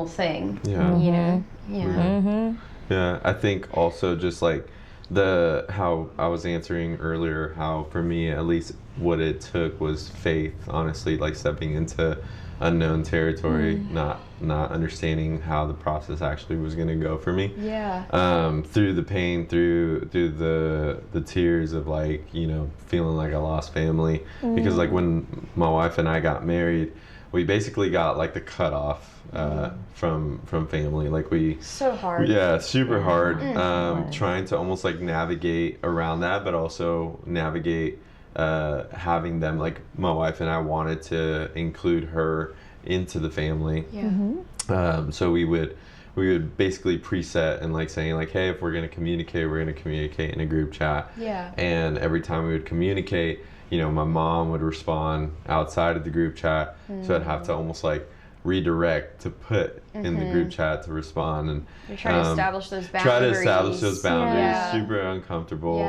thing. You know? Yeah, I think also just like how I was answering earlier, how for me at least what it took was faith, honestly, like stepping into unknown territory, not understanding how the process actually was going to go for me. Through the pain, through the tears of like, you know, feeling like I lost family, because like when my wife and I got married, we basically got like the cutoff from family. Like so hard. Super hard. Trying to almost like navigate around that, but also navigate having them, like my wife and I wanted to include her into the family. So we would basically preset and like saying like, hey, if we're going to communicate, we're going to communicate in a group chat. And every time we would communicate, you know, my mom would respond outside of the group chat, so I'd have to almost like redirect to put in the group chat to respond, and try to establish those boundaries. Super uncomfortable.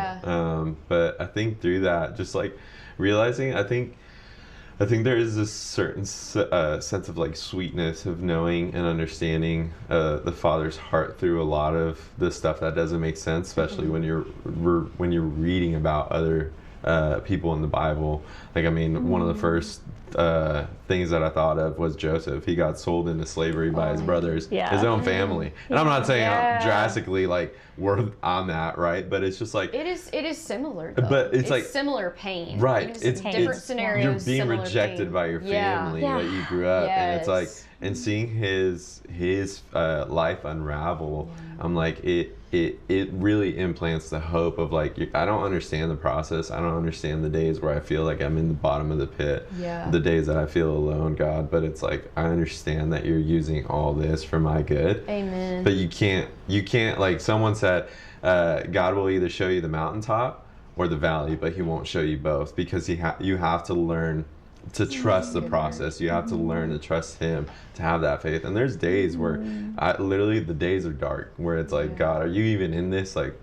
But I think through that, just like realizing, I think there is this certain sense of like sweetness of knowing and understanding the Father's heart through a lot of the stuff that doesn't make sense, especially when you're reading about other people in the Bible. Like, I mean, one of the first things that I thought of was Joseph. He got sold into slavery by his brothers, his own family. And I'm not saying I'm drastically like we're on that, right? But it's just like it is similar, though. But it's like similar pain, right? It's different scenarios. You're being rejected by your family that you grew up, and it's like, and seeing his life unravel, I'm like, it really implants the hope of like, I don't understand the process. I don't understand the days where I feel like I'm in the bottom of the pit. The days that I feel alone, God. But it's like, I understand that you're using all this for my good. Amen. But you can't like someone said, God will either show you the mountaintop or the valley, but he won't show you both, because you have to learn to trust the process. You have to learn to trust him, to have that faith. And there's days where literally the days are dark, where it's like, God, are you even in this? Like,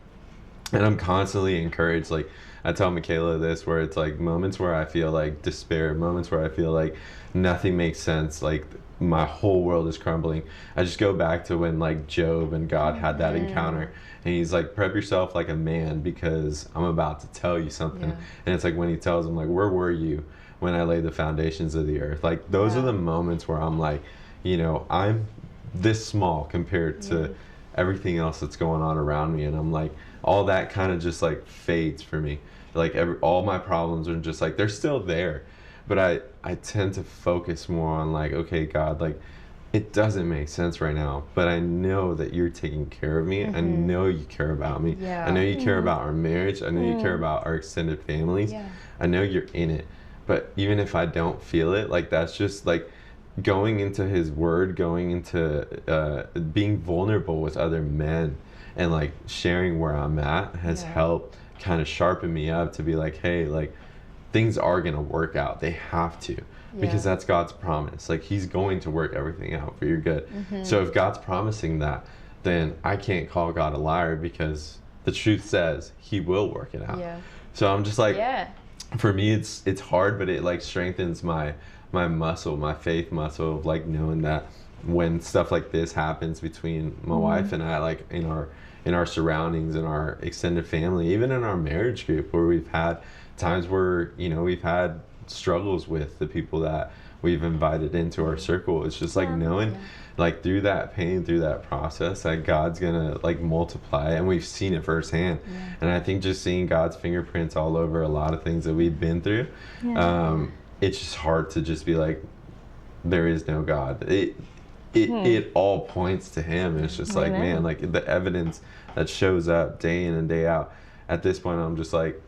and I'm constantly encouraged. Like, I tell Mikaela this, where it's like moments where I feel like despair, moments where I feel like nothing makes sense, like my whole world is crumbling. I just go back to when like Job and God had that encounter, and he's like, prep yourself like a man, because I'm about to tell you something. And it's like when he tells him like, where were you when I laid the foundations of the earth? Like, those are the moments where I'm like, you know, I'm this small compared to everything else that's going on around me, and I'm like, all that kind of just like fades for me. Like all my problems are just like, they're still there, but I tend to focus more on like, okay, God, like, it doesn't make sense right now, but I know that you're taking care of me. I know you care about me. I know you care about our marriage. I know you care about our extended families. I know you're in it. But even if I don't feel it, like, that's just like going into his word, going into being vulnerable with other men, and like sharing where I'm at has helped kind of sharpen me up to be like, hey, like, things are going to work out. They have to, because that's God's promise. Like, he's going to work everything out for your good. So if God's promising that, then I can't call God a liar, because the truth says he will work it out. So I'm just like, for me, it's hard, but it like strengthens my muscle, my faith muscle, of like knowing that when stuff like this happens between my wife and I, like in our surroundings, in our extended family, even in our marriage group, where we've had times where, you know, we've had struggles with, the people that we've invited into our circle. It's just like knowing like through that pain, through that process, that God's gonna like multiply, and we've seen it firsthand. And I think just seeing God's fingerprints all over a lot of things that we've been through, it's just hard to just be like, there is no God. It all points to him, and it's just like, man, like the evidence that shows up day in and day out. At this point, I'm just like,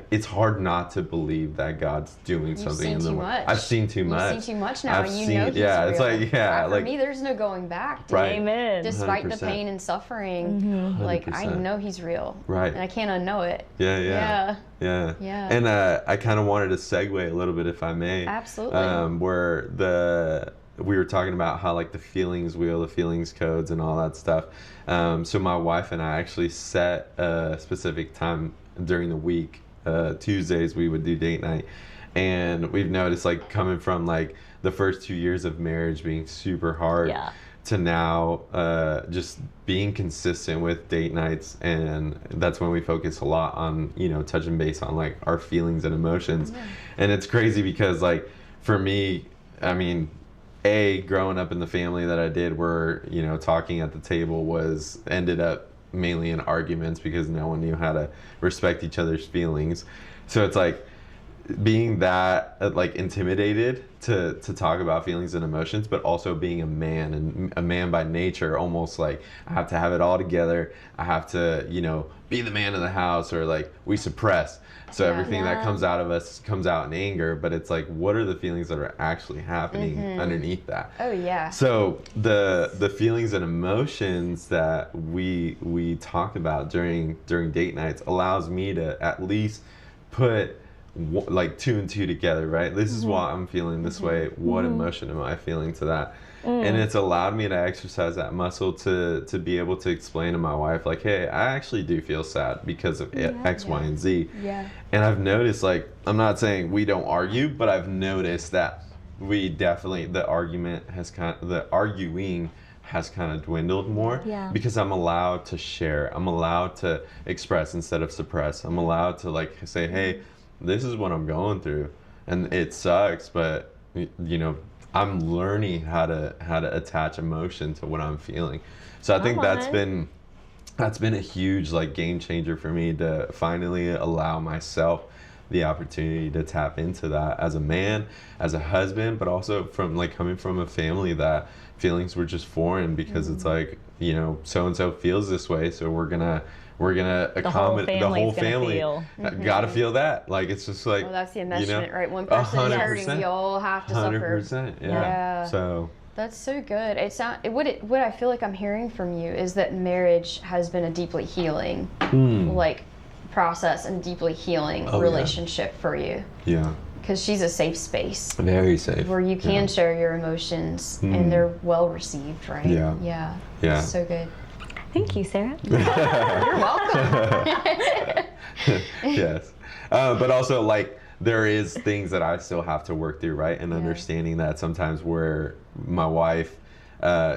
it's hard not to believe that God's doing something in the world. I've seen too much. You've seen too much now. He's it's like, for like me, there's no going back. Dude. Right. Amen. Despite 100%. the pain and suffering, like I 100%. know he's real. Right. And I can't unknow it. Yeah. And I kind of wanted to segue a little bit, if I may. Absolutely. Where we were talking about how like the feelings wheel, the feelings codes, and all that stuff. So my wife and I actually set a specific time during the week. Tuesdays we would do date night, and we've noticed like coming from like the first 2 years of marriage being super hard to now just being consistent with date nights, and that's when we focus a lot on, you know, touching base on like our feelings and emotions. And it's crazy because like for me, I mean, growing up in the family that I did, where, you know, talking at the table ended up mainly in arguments because no one knew how to respect each other's feelings. So it's like being that like intimidated to talk about feelings and emotions, but also being a man, and a man by nature, almost like I have to have it all together. I have to, you know, be the man of the house, or like we suppress. So everything that comes out of us comes out in anger, but it's like, what are the feelings that are actually happening underneath that? Oh yeah. So the feelings and emotions that we talk about during date nights allows me to at least put like 2 and 2 together, right? This is why I'm feeling this way. What emotion am I feeling to that? And it's allowed me to exercise that muscle to be able to explain to my wife, like, hey, I actually do feel sad because of X, Y, and Z. And I've noticed, like, I'm not saying we don't argue, but I've noticed that we definitely, the arguing has kind of dwindled more because I'm allowed to share. I'm allowed to express instead of suppress. I'm allowed to like say, hey, this is what I'm going through, and it sucks, but you know, I'm learning how to attach emotion to what I'm feeling. So I think that's been a huge like game changer for me, to finally allow myself the opportunity to tap into that as a man, as a husband, but also from like coming from a family that feelings were just foreign, because it's like, you know, so and so feels this way, so we're gonna accommodate the whole family. Gotta feel that. Like, it's just like, well, that's the enmeshment, you know, right? One person is 100%. hurting, we all have to suffer. 100%. Yeah. So that's so good. What I feel like I'm hearing from you is that marriage has been a deeply healing like process and deeply healing relationship for you. Yeah. Because she's a safe space. Very safe. Where you can share your emotions and they're well received, right? Yeah. Yeah. Yeah. So good. Thank you, Sarah. You're welcome. Yes. But also, like, there is things that I still have to work through, right? And understanding that sometimes where my wife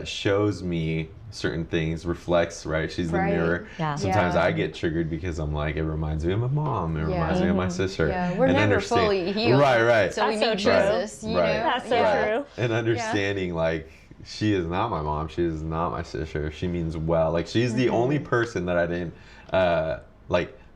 shows me certain things, reflects, right? She's the mirror. Yeah. Sometimes I get triggered because I'm like, it reminds me of my mom. It reminds me of my sister. Yeah, we're and never fully healed. Right. So we That's need so true. Jesus, you Right. know? That's so true. And understanding, like, she is not my mom. She is not my sister. She means well. Like, she's the only person that I didn't,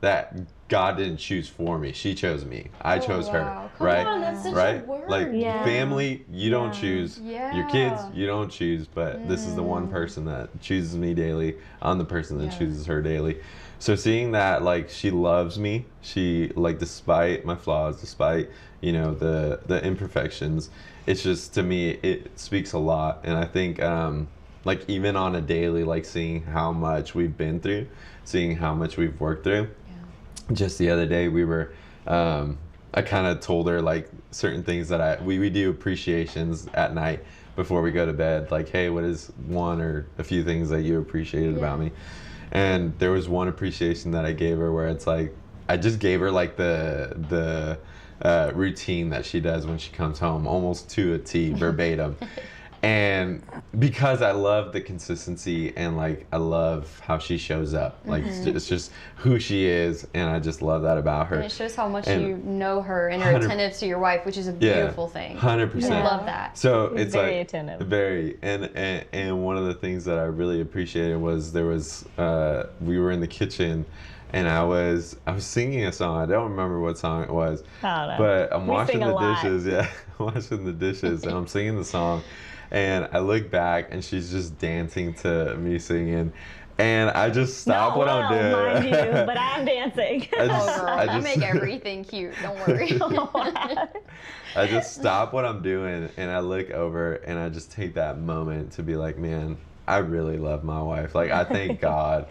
that God didn't choose for me. She chose me. I chose her. Come right? on, that's such right? a word. Like, family, you don't choose. Your kids, you don't choose. But this is the one person that chooses me daily. I'm the person that chooses her daily. So seeing that, like, she loves me. She, like, despite my flaws, despite, you know, the imperfections, it's just, to me, it speaks a lot. And I think, like, even on a daily, like, seeing how much we've been through, seeing how much we've worked through. Just the other day, we were, I kind of told her, like, certain things that we do appreciations at night before we go to bed. Like, hey, what is one or a few things that you appreciated about me? And there was one appreciation that I gave her where it's like, I just gave her, like, the routine that she does when she comes home, almost to a T, verbatim. And because I love the consistency and like I love how she shows up, like it's just who she is, and I just love that about her. And it shows how much And you know her and are attentive to your wife, which is a beautiful thing. 100%. I love that. So He's it's very like attentive. very, and one of the things that I really appreciated was we were in the kitchen. And I was singing a song. I don't remember what song it was. I don't know. But I'm We washing sing a the lot. dishes. Yeah, I'm washing the dishes, and I'm singing the song. And I look back, and she's just dancing to me singing. And I just stop Not what well, I'm doing. mind you, but I'm dancing. I just, Oh, girl, I I just, make everything cute. Don't worry. I just stop what I'm doing, and I look over, and I just take that moment to be like, man, I really love my wife. Like, I thank God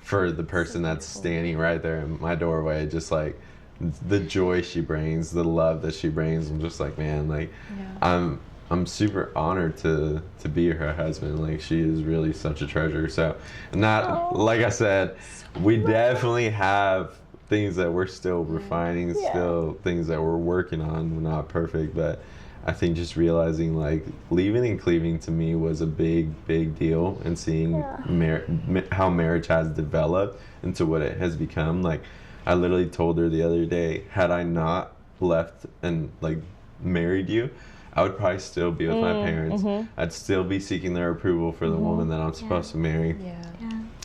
for the person that's standing right there in my doorway, just like the joy she brings, the love that she brings. I'm just like, man, like I'm super honored to be her husband. Like, she is really such a treasure. So, like I said, we definitely have things that we're still refining, still things that we're working on. We're not perfect, but I think just realizing like leaving and cleaving to me was a big deal, and seeing how marriage has developed into what it has become. Like, I literally told her the other day, had I not left and like married you, I would probably still be with my parents. I'd still be seeking their approval for the woman that I'm supposed to marry.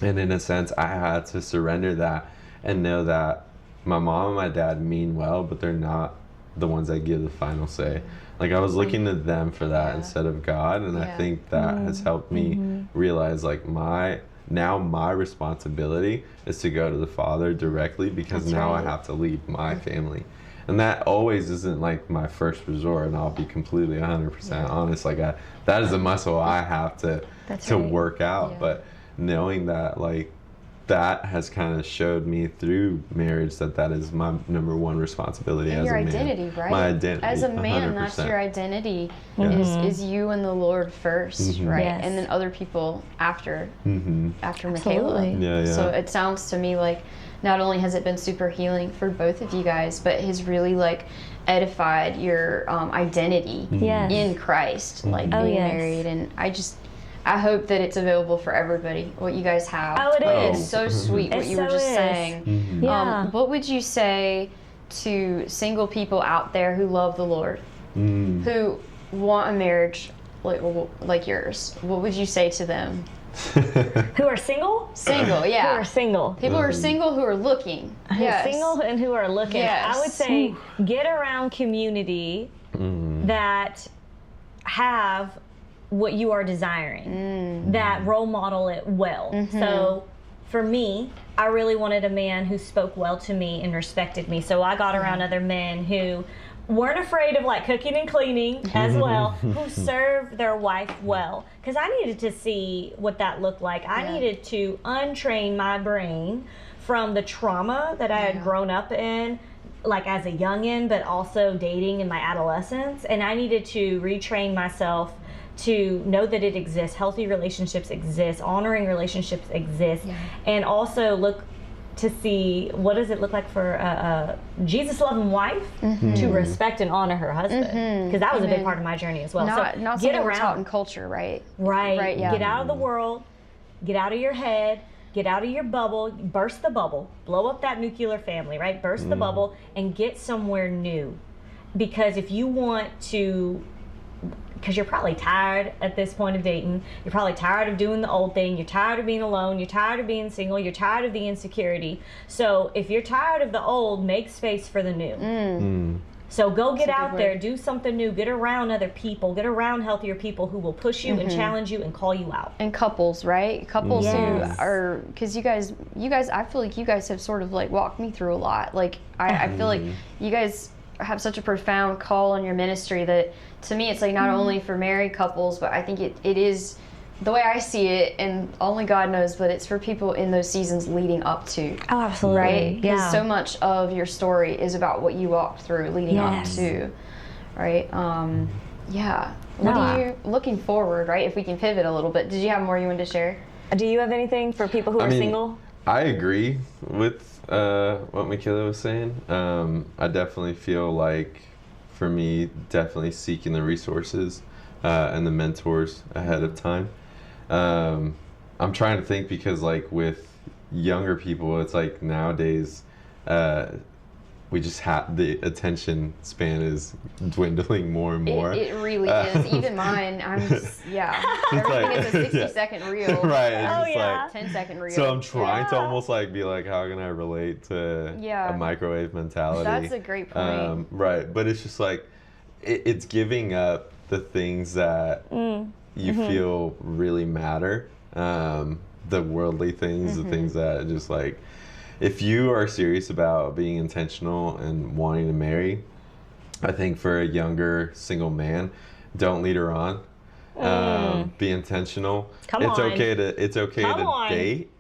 And in a sense, I had to surrender that and know that my mom and my dad mean well, but they're not the ones that give the final say. Like, I was looking to them for that instead of God, and I think that has helped me realize like my responsibility is to go to the Father directly, because now I have to leave my family. And that always isn't like my first resort, and I'll be completely 100% honest. Like, that is a muscle I have to work out. But knowing that, like, that has kind of showed me through marriage that is my number one responsibility as your a man. identity, right? My identity. As a man, 100%. that's your identity. Is you and the Lord first, right? Yes. And then other people after Absolutely. Mikaela. Yeah. So it sounds to me like not only has it been super healing for both of you guys, but has really like edified your identity in Christ, like being married. And I hope that it's available for everybody, what you guys have. Oh, it Like, is. It's so sweet what It you were so just is. saying. Yeah. What would you say to single people out there who love the Lord, who want a marriage like yours? What would you say to them? Who are single? Single, yeah. Who are single? People who are single who are looking. Who are single and who are looking. Yes. I would say get around community that have what you are desiring, that role model it well. So for me, I really wanted a man who spoke well to me and respected me. So I got around other men who weren't afraid of like cooking and cleaning as well, who served their wife well. Because I needed to see what that looked like. I needed to untrain my brain from the trauma that I had grown up in, like as a youngin', but also dating in my adolescence. And I needed to retrain myself to know that it exists, healthy relationships exist, honoring relationships exist, and also look to see what does it look like for a Jesus-loving wife to respect and honor her husband, because that was a big part of my journey as well. Not so something we're taught in culture, right? Right. Yeah. Get out of the world, get out of your head, get out of your bubble, burst the bubble, blow up that nuclear family, right? Burst the bubble and get somewhere new. Because if you want to, because you're probably tired at this point of dating, you're probably tired of doing the old thing, you're tired of being alone, you're tired of being single, you're tired of the insecurity. So if you're tired of the old, make space for the new. So go get out there, do something new, get around other people, get around healthier people who will push you and challenge you and call you out. And couples, right? Couples who Yes. are, because you guys, I feel like you guys have sort of like walked me through a lot. Like I feel like you guys have such a profound call on your ministry that to me it's like not only for married couples, but I think it is the way I see it, and only God knows, but it's for people in those seasons leading up to. Oh, absolutely. Right? Because so much of your story is about what you walked through leading up to, right? What are you looking forward, right? If we can pivot a little bit, did you have more you wanted to share? Do you have anything for people who are single? I agree with what Mikaela was saying. I definitely feel like, for me, definitely seeking the resources and the mentors ahead of time. I'm trying to think, because like with younger people, it's like nowadays we just have the attention span is dwindling more and more. It really is. Even mine, everything is a 60-second reel. Right. It's Oh, just yeah. like, 10-second reel. so I'm trying to Yeah. almost like be like, how can I relate to Yeah. a microwave mentality? That's a great point. Right. But it's just like, it's giving up the things that you feel really matter. The worldly things, the things that just like, if you are serious about being intentional and wanting to marry, I think for a younger single man, don't lead her on. Be intentional. Come it's on. okay to Come on. date.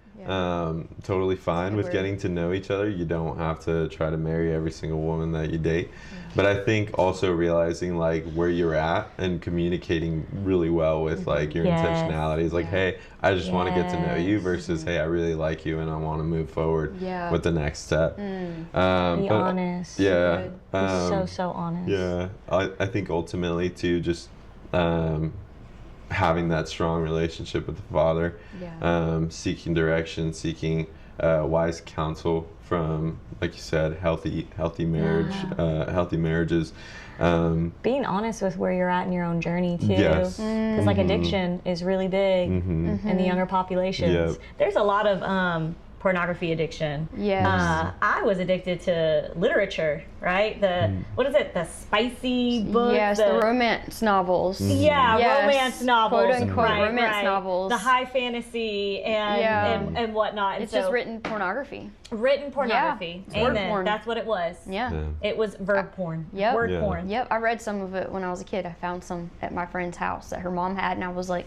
Totally fine with word. getting to know each other. You don't have to try to marry every single woman that you date. But I think also realizing like where you're at and communicating really well with like your Yes. intentionalities. Like, hey, I just want to get to know you, Yes. versus, hey, I really like you and I want to move forward Yeah. with the next step. Be But, honest. Yeah. Be so honest. Yeah. I think ultimately too, just having that strong relationship with the Father, seeking direction, seeking wise counsel from, like you said, healthy marriage, healthy marriages. Being honest with where you're at in your own journey too. Yes. Because like addiction is really big in the younger populations. Yep. There's a lot of pornography addiction. Yes. I was addicted to literature, right? What is it? The spicy book. Yes, the romance novels. Yeah, Yes, romance novels, quote-unquote right, romance right. novels. The high fantasy and whatnot. And It's so, just written pornography. written pornography. it's word Amen. porn. That's what it was. Yeah. It was verb porn. Yep. Word Yeah. porn. Yep, I read some of it when I was a kid. I found some at my friend's house that her mom had, and I was like,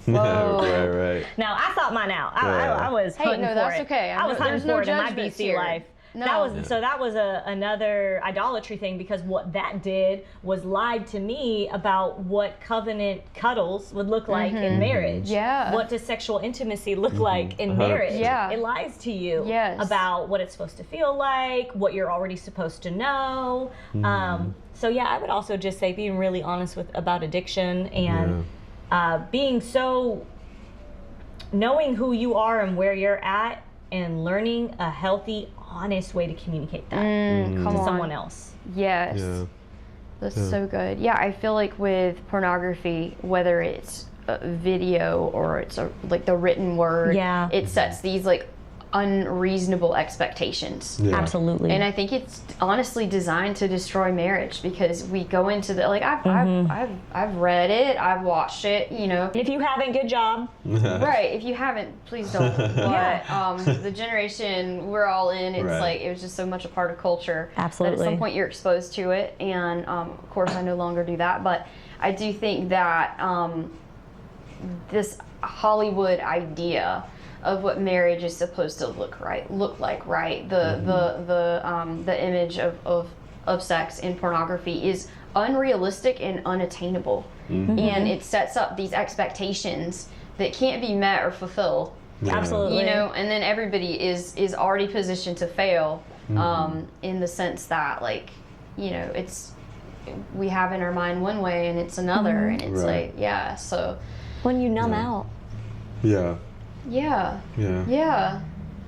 whoa. right. No, I sought mine out. I was Hey, hunting no, for that's it. okay. I was hunting There's no for it in my judgments BC here. life. No. That was another idolatry thing, because what that did was lied to me about what covenant cuddles would look like in marriage. Yeah. What does sexual intimacy look like in marriage? Yeah. It lies to you Yes. about what it's supposed to feel like, what you're already supposed to know. So yeah, I would also just say being really honest about addiction and being so knowing who you are and where you're at, and learning a healthy, honest way to communicate that Come to on. someone else. Yes. Yeah. That's so good. Yeah, I feel like with pornography, whether it's a video or it's like the written word, Yeah. it sets these like unreasonable expectations. Yeah. Absolutely. And I think it's honestly designed to destroy marriage, because we go into the like I've read it, I've watched it, you know. if you haven't, good job. Right. If you haven't, please don't. But the generation we're all in, it's Right. like it was just so much a part of culture. That Absolutely. at some point you're exposed to it, and of course I no longer do that. But I do think that this Hollywood idea of what marriage is supposed to look like, right? The image of sex in pornography is unrealistic and unattainable, and it sets up these expectations that can't be met or fulfilled. Absolutely. You know, and then everybody is already positioned to fail, in the sense that, like, you know, it's we have in our mind one way and it's another, and it's Right. like, so When you numb out, Yeah. yeah,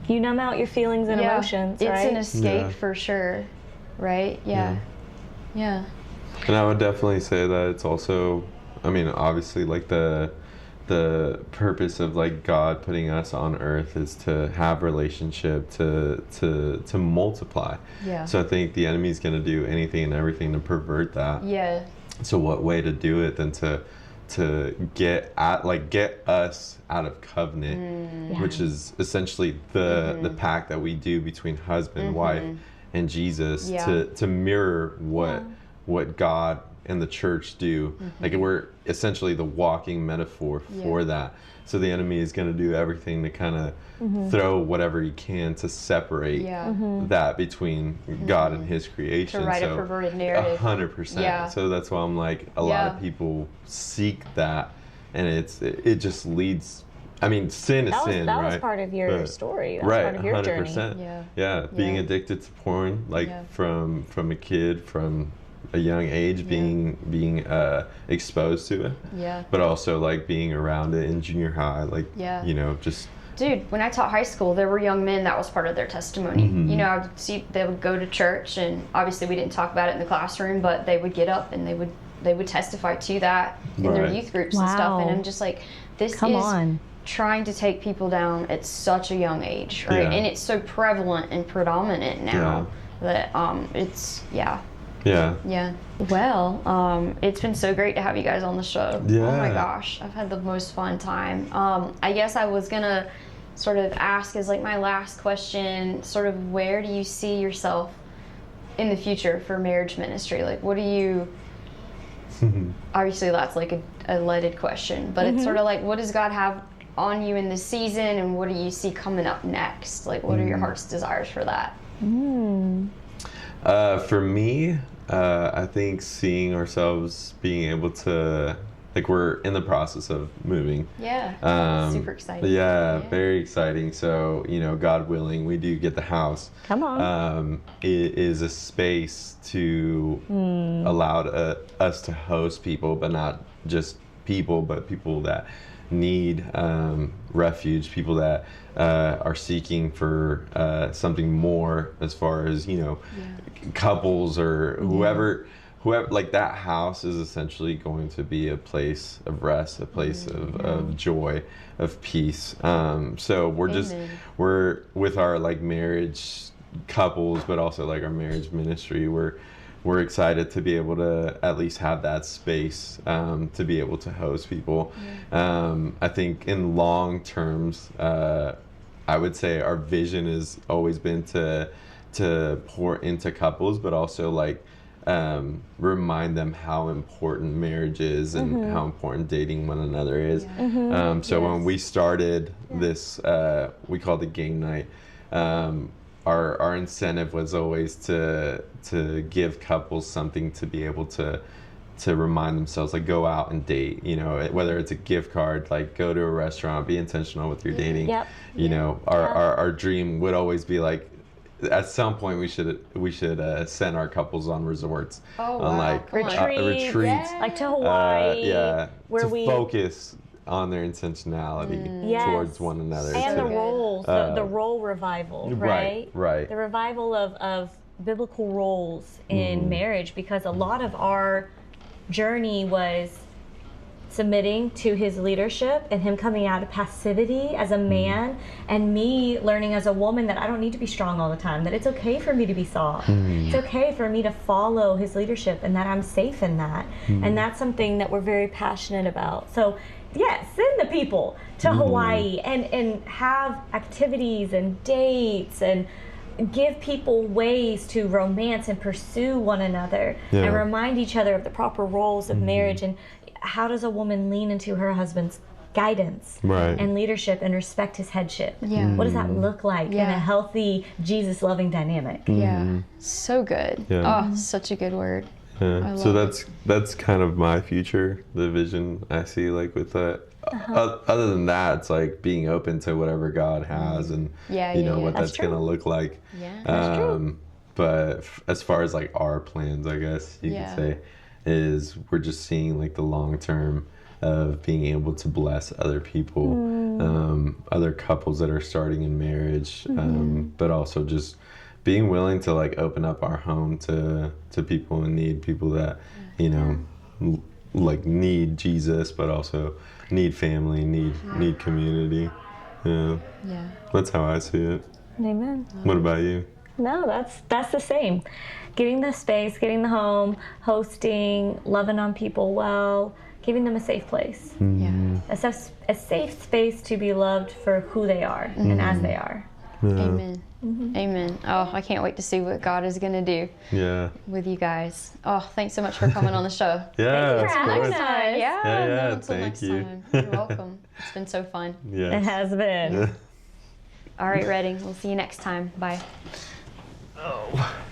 you numb out your feelings and emotions, it's right? an escape Yeah. for sure, right? Yeah. And I would definitely say that it's also, I mean, obviously, like the purpose of like God putting us on earth is to have relationship, to multiply. Yeah. So I think the enemy's going to do anything and everything to pervert that. Yeah. So what way to do it than to get us out of covenant, which is essentially the pact that we do between husband, wife, and Jesus, Yeah. to mirror what God and the church do. Like, we're essentially the walking metaphor for that. So the enemy is going to do everything to kind of throw whatever he can to separate that between God and his creation. To write a So perverted narrative. 100%. Yeah. So that's why I'm like, a lot of people seek that, and it just leads. I mean, sin is sin, that right? was part of your But- story. That was right, part of your 100%. journey. Yeah. Yeah, being Yeah. addicted to porn, like Yeah. from a kid, from a young age, being exposed to it. Yeah. But also like being around it in junior high, like you know, just. Dude, when I taught high school, there were young men that was part of their testimony. You know, I would see they would go to church, and obviously we didn't talk about it in the classroom, but they would get up and they would testify to that in their youth groups and stuff. And I'm just like, this is trying to take people down at such a young age, right? Yeah. And it's so prevalent and predominant now that it's Yeah. Well, it's been so great to have you guys on the show. Yeah. Oh my gosh, I've had the most fun time. I guess I was gonna sort of ask as like my last question, sort of where do you see yourself in the future for marriage ministry? Like, what do you, obviously that's like a leaded question, but it's sort of like, what does God have on you in this season, and what do you see coming up next? Like, what are your heart's desires for that? For me, I think seeing ourselves being able to, like, we're in the process of moving. Yeah, super exciting. Yeah, very exciting. So, you know, God willing, we do get the house. Come on. It is a space to allow us to host people, but not just people, but people that need refuge, people that are seeking for something more, as far as, you know, couples or whoever, like, that house is essentially going to be a place of rest, a place of joy, of peace. So we're with our, like, marriage couples, but also like our marriage ministry, we're excited to be able to at least have that space to be able to host people. I think in long terms, I would say our vision has always been to pour into couples, but also like remind them how important marriage is and how important dating one another is. So when we started this, we called it game night. Our incentive was always to give couples something to be able to remind themselves, like, go out and date, you know, whether it's a gift card, like go to a restaurant, be intentional with your dating. You know, our dream would always be like, at some point we should send our couples on resorts, on like retreats, like to Hawaii, where to focus on their intentionality towards one another, and the roles, the role revival, right? Right. The revival of biblical roles in marriage, because a lot of our journey was submitting to his leadership and him coming out of passivity as a man, and me learning as a woman that I don't need to be strong all the time, that it's okay for me to be soft. It's okay for me to follow his leadership, and that I'm safe in that. And that's something that we're very passionate about. So yes, send the people to Hawaii and have activities and dates and give people ways to romance and pursue one another and remind each other of the proper roles of marriage, and how does a woman lean into her husband's guidance and leadership and respect his headship. What does that look like in a healthy, Jesus-loving dynamic? So good. Oh, such a good word. So that's kind of my future, the vision I see, like, with that. Other than that, it's like being open to whatever God has, and you know what that's gonna look like. That's true. But as far as like our plans, I guess you could say, is we're just seeing like the long term of being able to bless other people, other couples that are starting in marriage, but also just being willing to like open up our home to people in need, people that, you know, like need Jesus, but also need family, need community. That's how I see it. Amen. What about you? No, that's the same. Getting the space, getting the home, hosting, loving on people well, giving them a safe place. A safe space to be loved for who they are and as they are. Amen. Amen. Oh, I can't wait to see what God is going to do with you guys. Oh, thanks so much for coming on the show. Thank you for having us. Until next time. You're welcome. It's been so fun. It has been. All right, Redding. We'll see you next time. Bye. Oh.